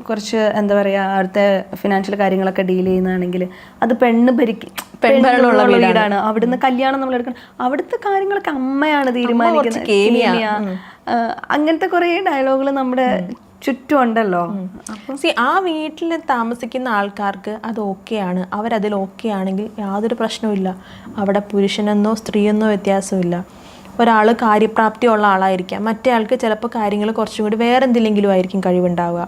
കുറച്ച് എന്താ പറയുക, അവിടുത്തെ ഫിനാൻഷ്യൽ കാര്യങ്ങളൊക്കെ ഡീൽ ചെയ്യുന്നതാണെങ്കിൽ അത് പെൺഭരണമുള്ള വീടാണ്, അവിടുന്ന് കല്യാണം നമ്മൾ എടുക്കണം, അവിടുത്തെ കാര്യങ്ങളൊക്കെ അമ്മയാണ് തീരുമാനിക്കുന്നത്. അങ്ങനത്തെ കുറേ ഡയലോഗുകൾ നമ്മുടെ ചുറ്റും ഉണ്ടല്ലോ. ആ വീട്ടിൽ താമസിക്കുന്ന ആൾക്കാർക്ക് അത് ഓക്കെയാണ്, അവരതിൽ ഓക്കെ ആണെങ്കിൽ യാതൊരു പ്രശ്നവുമില്ല. അവിടെ പുരുഷനെന്നോ സ്ത്രീയെന്നോ വ്യത്യാസമില്ല. ഒരാൾ കാര്യപ്രാപ്തിയുള്ള ആളായിരിക്കാം, മറ്റേ ആൾക്ക് ചിലപ്പോൾ കാര്യങ്ങൾ കുറച്ചും കൂടി വേറെ എന്തെങ്കിലും ആയിരിക്കും കഴിവുണ്ടാവുക.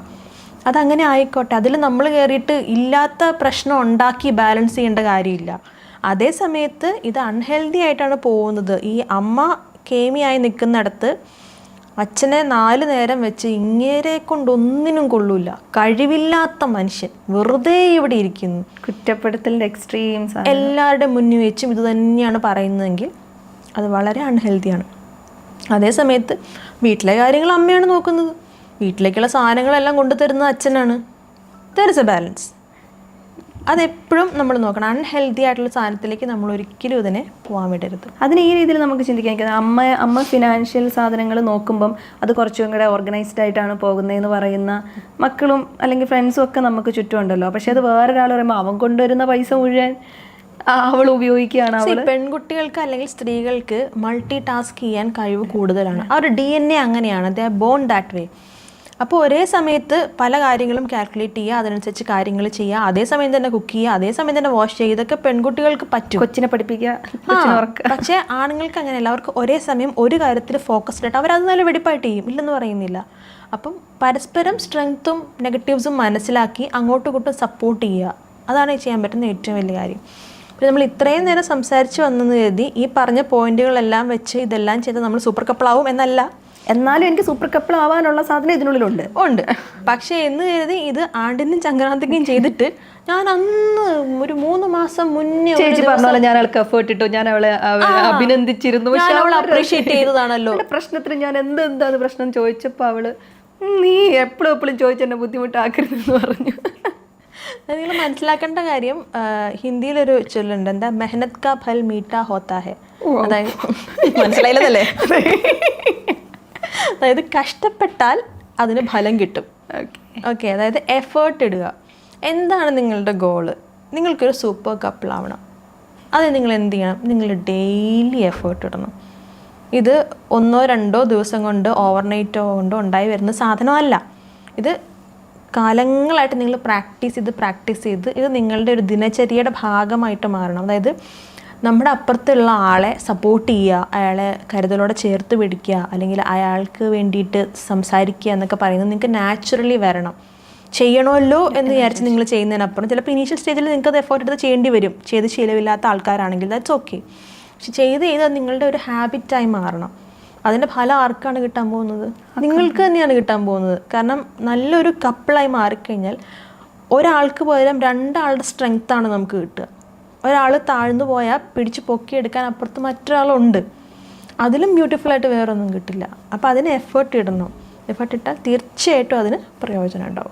അതങ്ങനെ ആയിക്കോട്ടെ, അതിൽ നമ്മൾ കയറിയിട്ട് ഇല്ലാത്ത പ്രശ്നം ഉണ്ടാക്കി ബാലൻസ് ചെയ്യേണ്ട കാര്യമില്ല. അതേ സമയത്ത് ഇത് അൺഹെൽത്തി ആയിട്ടാണ് പോകുന്നത്. ഈ അമ്മ കേമിയായി നിൽക്കുന്നിടത്ത് അച്ഛനെ 4 നേരം വെച്ച് ഇങ്ങേരെ കൊണ്ടൊന്നിനും കൊള്ളൂല, കഴിവില്ലാത്ത മനുഷ്യൻ, വെറുതെ ഇവിടെ ഇരിക്കുന്നു, കുറ്റപ്പെടുത്തലിന്റെ എക്സ്ട്രീംസ് എല്ലാവരുടെ മുന്നിൽ വെച്ചും ഇത് തന്നെയാണ് പറയുന്നതെങ്കിൽ അത് വളരെ അൺഹെൽത്തിയാണ്. അതേസമയത്ത് വീട്ടിലെ കാര്യങ്ങൾ അമ്മയാണ് നോക്കുന്നത്, വീട്ടിലേക്കുള്ള സാധനങ്ങളെല്ലാം കൊണ്ടുതരുന്നത് അച്ഛനാണ്. There is A balance. അതെപ്പോഴും നമ്മൾ നോക്കണം. അൺഹെൽത്തി ആയിട്ടുള്ള സാധനത്തിലേക്ക് നമ്മൾ ഒരിക്കലും ഇതിനെ പോകാൻ വിടരുത്. അതിന് ഈ രീതിയിൽ നമുക്ക് ചിന്തിക്കാൻ, അമ്മ ഫിനാൻഷ്യൽ സാധനങ്ങൾ നോക്കുമ്പം അത് കുറച്ചും കൂടെ ഓർഗനൈസ്ഡ് ആയിട്ടാണ് പോകുന്നതെന്ന് പറയുന്ന മക്കളും അല്ലെങ്കിൽ ഫ്രണ്ട്സും ഒക്കെ നമുക്ക് ചുറ്റുമുണ്ടല്ലോ. പക്ഷെ അത് വേറൊരാൾ പറയുമ്പോൾ അവൻ കൊണ്ടുവരുന്ന പൈസ മുഴുവൻ അവൾ ഉപയോഗിക്കുകയാണ്. പെൺകുട്ടികൾക്ക് അല്ലെങ്കിൽ സ്ത്രീകൾക്ക് മൾട്ടി ടാസ്ക് ചെയ്യാൻ കഴിവ് കൂടുതലാണ്. ആ ഒരു DNA അങ്ങനെയാണ്. They are bone that way. അപ്പോൾ ഒരേ സമയത്ത് പല കാര്യങ്ങളും കാൽക്കുലേറ്റ് ചെയ്യുക, അതിനനുസരിച്ച് കാര്യങ്ങൾ ചെയ്യുക, അതേസമയം തന്നെ കുക്ക് ചെയ്യുക, അതേസമയം തന്നെ വാഷ് ചെയ്യുക, ഇതൊക്കെ പെൺകുട്ടികൾക്ക് പറ്റും. കൊച്ചിനെ പഠിപ്പിക്കുക. പക്ഷേ ആണുങ്ങൾക്ക് അങ്ങനെയല്ല. അവർക്ക് ഒരേ സമയം ഒരു കാര്യത്തിൽ ഫോക്കസ്ഡ് ആയിട്ട് അവരത് നല്ല വെടിപ്പായിട്ട് ചെയ്യും, ഇല്ലെന്ന് പറയുന്നില്ല. അപ്പം പരസ്പരം സ്ട്രെങ്ത്തും നെഗറ്റീവ്സും മനസ്സിലാക്കി അങ്ങോട്ടും ഇങ്ങോട്ടും സപ്പോർട്ട് ചെയ്യുക, അതാണ് ചെയ്യാൻ പറ്റുന്ന ഏറ്റവും വലിയ കാര്യം. പിന്നെ നമ്മൾ ഇത്രയും നേരം സംസാരിച്ച് വന്നെന്ന് കരുതി ഈ പറഞ്ഞ പോയിന്റുകളെല്ലാം വെച്ച് ഇതെല്ലാം ചെയ്ത് നമ്മൾ സൂപ്പർ കപ്പിളാവും എന്നല്ല. എന്നാലും എനിക്ക് സൂപ്പർ കപ്പിൾ ആവാനുള്ള സാധനം ഇതിനുള്ളിലുണ്ട്. പക്ഷേ എന്ന് കരുതി ഇത് ആണ്ടിനും സംക്രാന്തിക്കും ചെയ്തിട്ട് ഞാൻ അന്ന് ഒരു 3 മാസം മുന്നേ ചേച്ചി പറഞ്ഞ ഞാൻ അവൾക്ക് എഫേർട്ട് ഇട്ടു, ഞാൻ അവളെ അഭിനന്ദിച്ചിരുന്നു, പക്ഷെ അവൾ അപ്രീഷിയേറ്റ് ചെയ്തതാണല്ലോ. പ്രശ്നത്തിന് ഞാൻ എന്താണ് പ്രശ്നം ചോദിച്ചപ്പോൾ അവള് നീ എപ്പോഴും ചോദിച്ച എന്നെ ബുദ്ധിമുട്ടാക്കരുതെന്ന് പറഞ്ഞു. നിങ്ങൾ മനസ്സിലാക്കേണ്ട കാര്യം, ഹിന്ദിയിലൊരു ചൊല്ലുണ്ട്, എന്താ, മെഹനത് കാ ഫൽ മീഠാ ഹോത്താ ഹെ. അതായത് മനസ്സിലായില്ലതല്ലേ? അതായത് കഷ്ടപ്പെട്ടാൽ അതിന് ഫലം കിട്ടും. ഓക്കെ, അതായത് എഫേർട്ട് ഇടുക. എന്താണ് നിങ്ങളുടെ ഗോള്? നിങ്ങൾക്കൊരു സൂപ്പർ കപ്പിൾ ആവണം. അത് നിങ്ങൾ എന്ത് ചെയ്യണം? നിങ്ങൾ ഡെയിലി എഫേർട്ട് ഇടണം. ഇത് 1-2 ദിവസം കൊണ്ട് ഓവർനൈറ്റോ കൊണ്ടോ ഉണ്ടായി വരുന്ന സാധനമല്ല. ഇത് കാലങ്ങളായിട്ട് നിങ്ങൾ പ്രാക്ടീസ് ചെയ്ത് ഇത് നിങ്ങളുടെ ഒരു ദിനചര്യയുടെ ഭാഗമായിട്ട് മാറണം. അതായത് നമ്മുടെ അപ്പുറത്തുള്ള ആളെ സപ്പോർട്ട് ചെയ്യുക, അയാളെ കരുതലോടെ ചേർത്ത് പിടിക്കുക, അല്ലെങ്കിൽ അയാൾക്ക് വേണ്ടിയിട്ട് സംസാരിക്കുക എന്നൊക്കെ പറയുന്നത് നിങ്ങൾക്ക് നാച്ചുറലി വരണം. ചെയ്യണമല്ലോ എന്ന് വിചാരിച്ച് നിങ്ങൾ ചെയ്യുന്നതിനപ്പുറം ചിലപ്പോൾ ഇനീഷ്യൽ സ്റ്റേജിൽ നിങ്ങൾക്ക് അത് എഫേർട്ട് എടുത്ത് ചെയ്യേണ്ടി വരും. ചെയ്ത് ശീലമില്ലാത്ത ആൾക്കാരാണെങ്കിൽ ദാറ്റ്സ് ഓക്കെ. പക്ഷെ ചെയ്ത് അത് നിങ്ങളുടെ ഒരു ഹാബിറ്റായി മാറണം. അതിൻ്റെ ഫലം ആർക്കാണ് കിട്ടാൻ പോകുന്നത്? നിങ്ങൾക്ക് തന്നെയാണ് കിട്ടാൻ പോകുന്നത്. കാരണം നല്ലൊരു കപ്പിളായി മാറിക്കഴിഞ്ഞാൽ ഒരാൾക്ക് പകരം 2 ആളുടെ സ്ട്രെങ്ത്താണ് നമുക്ക് കിട്ടുക. ഒരാൾ താഴ്ന്നു പോയാൽ പിടിച്ച് പൊക്കിയെടുക്കാൻ അപ്പുറത്ത് മറ്റൊരാളുണ്ട്. അതിലും ബ്യൂട്ടിഫുള്ളായിട്ട് വേറൊന്നും കിട്ടില്ല. അപ്പോൾ അതിന് എഫേർട്ട് ഇടണം. എഫേർട്ട് ഇട്ടാൽ തീർച്ചയായിട്ടും അതിന് പ്രയോജനം ഉണ്ടാവും.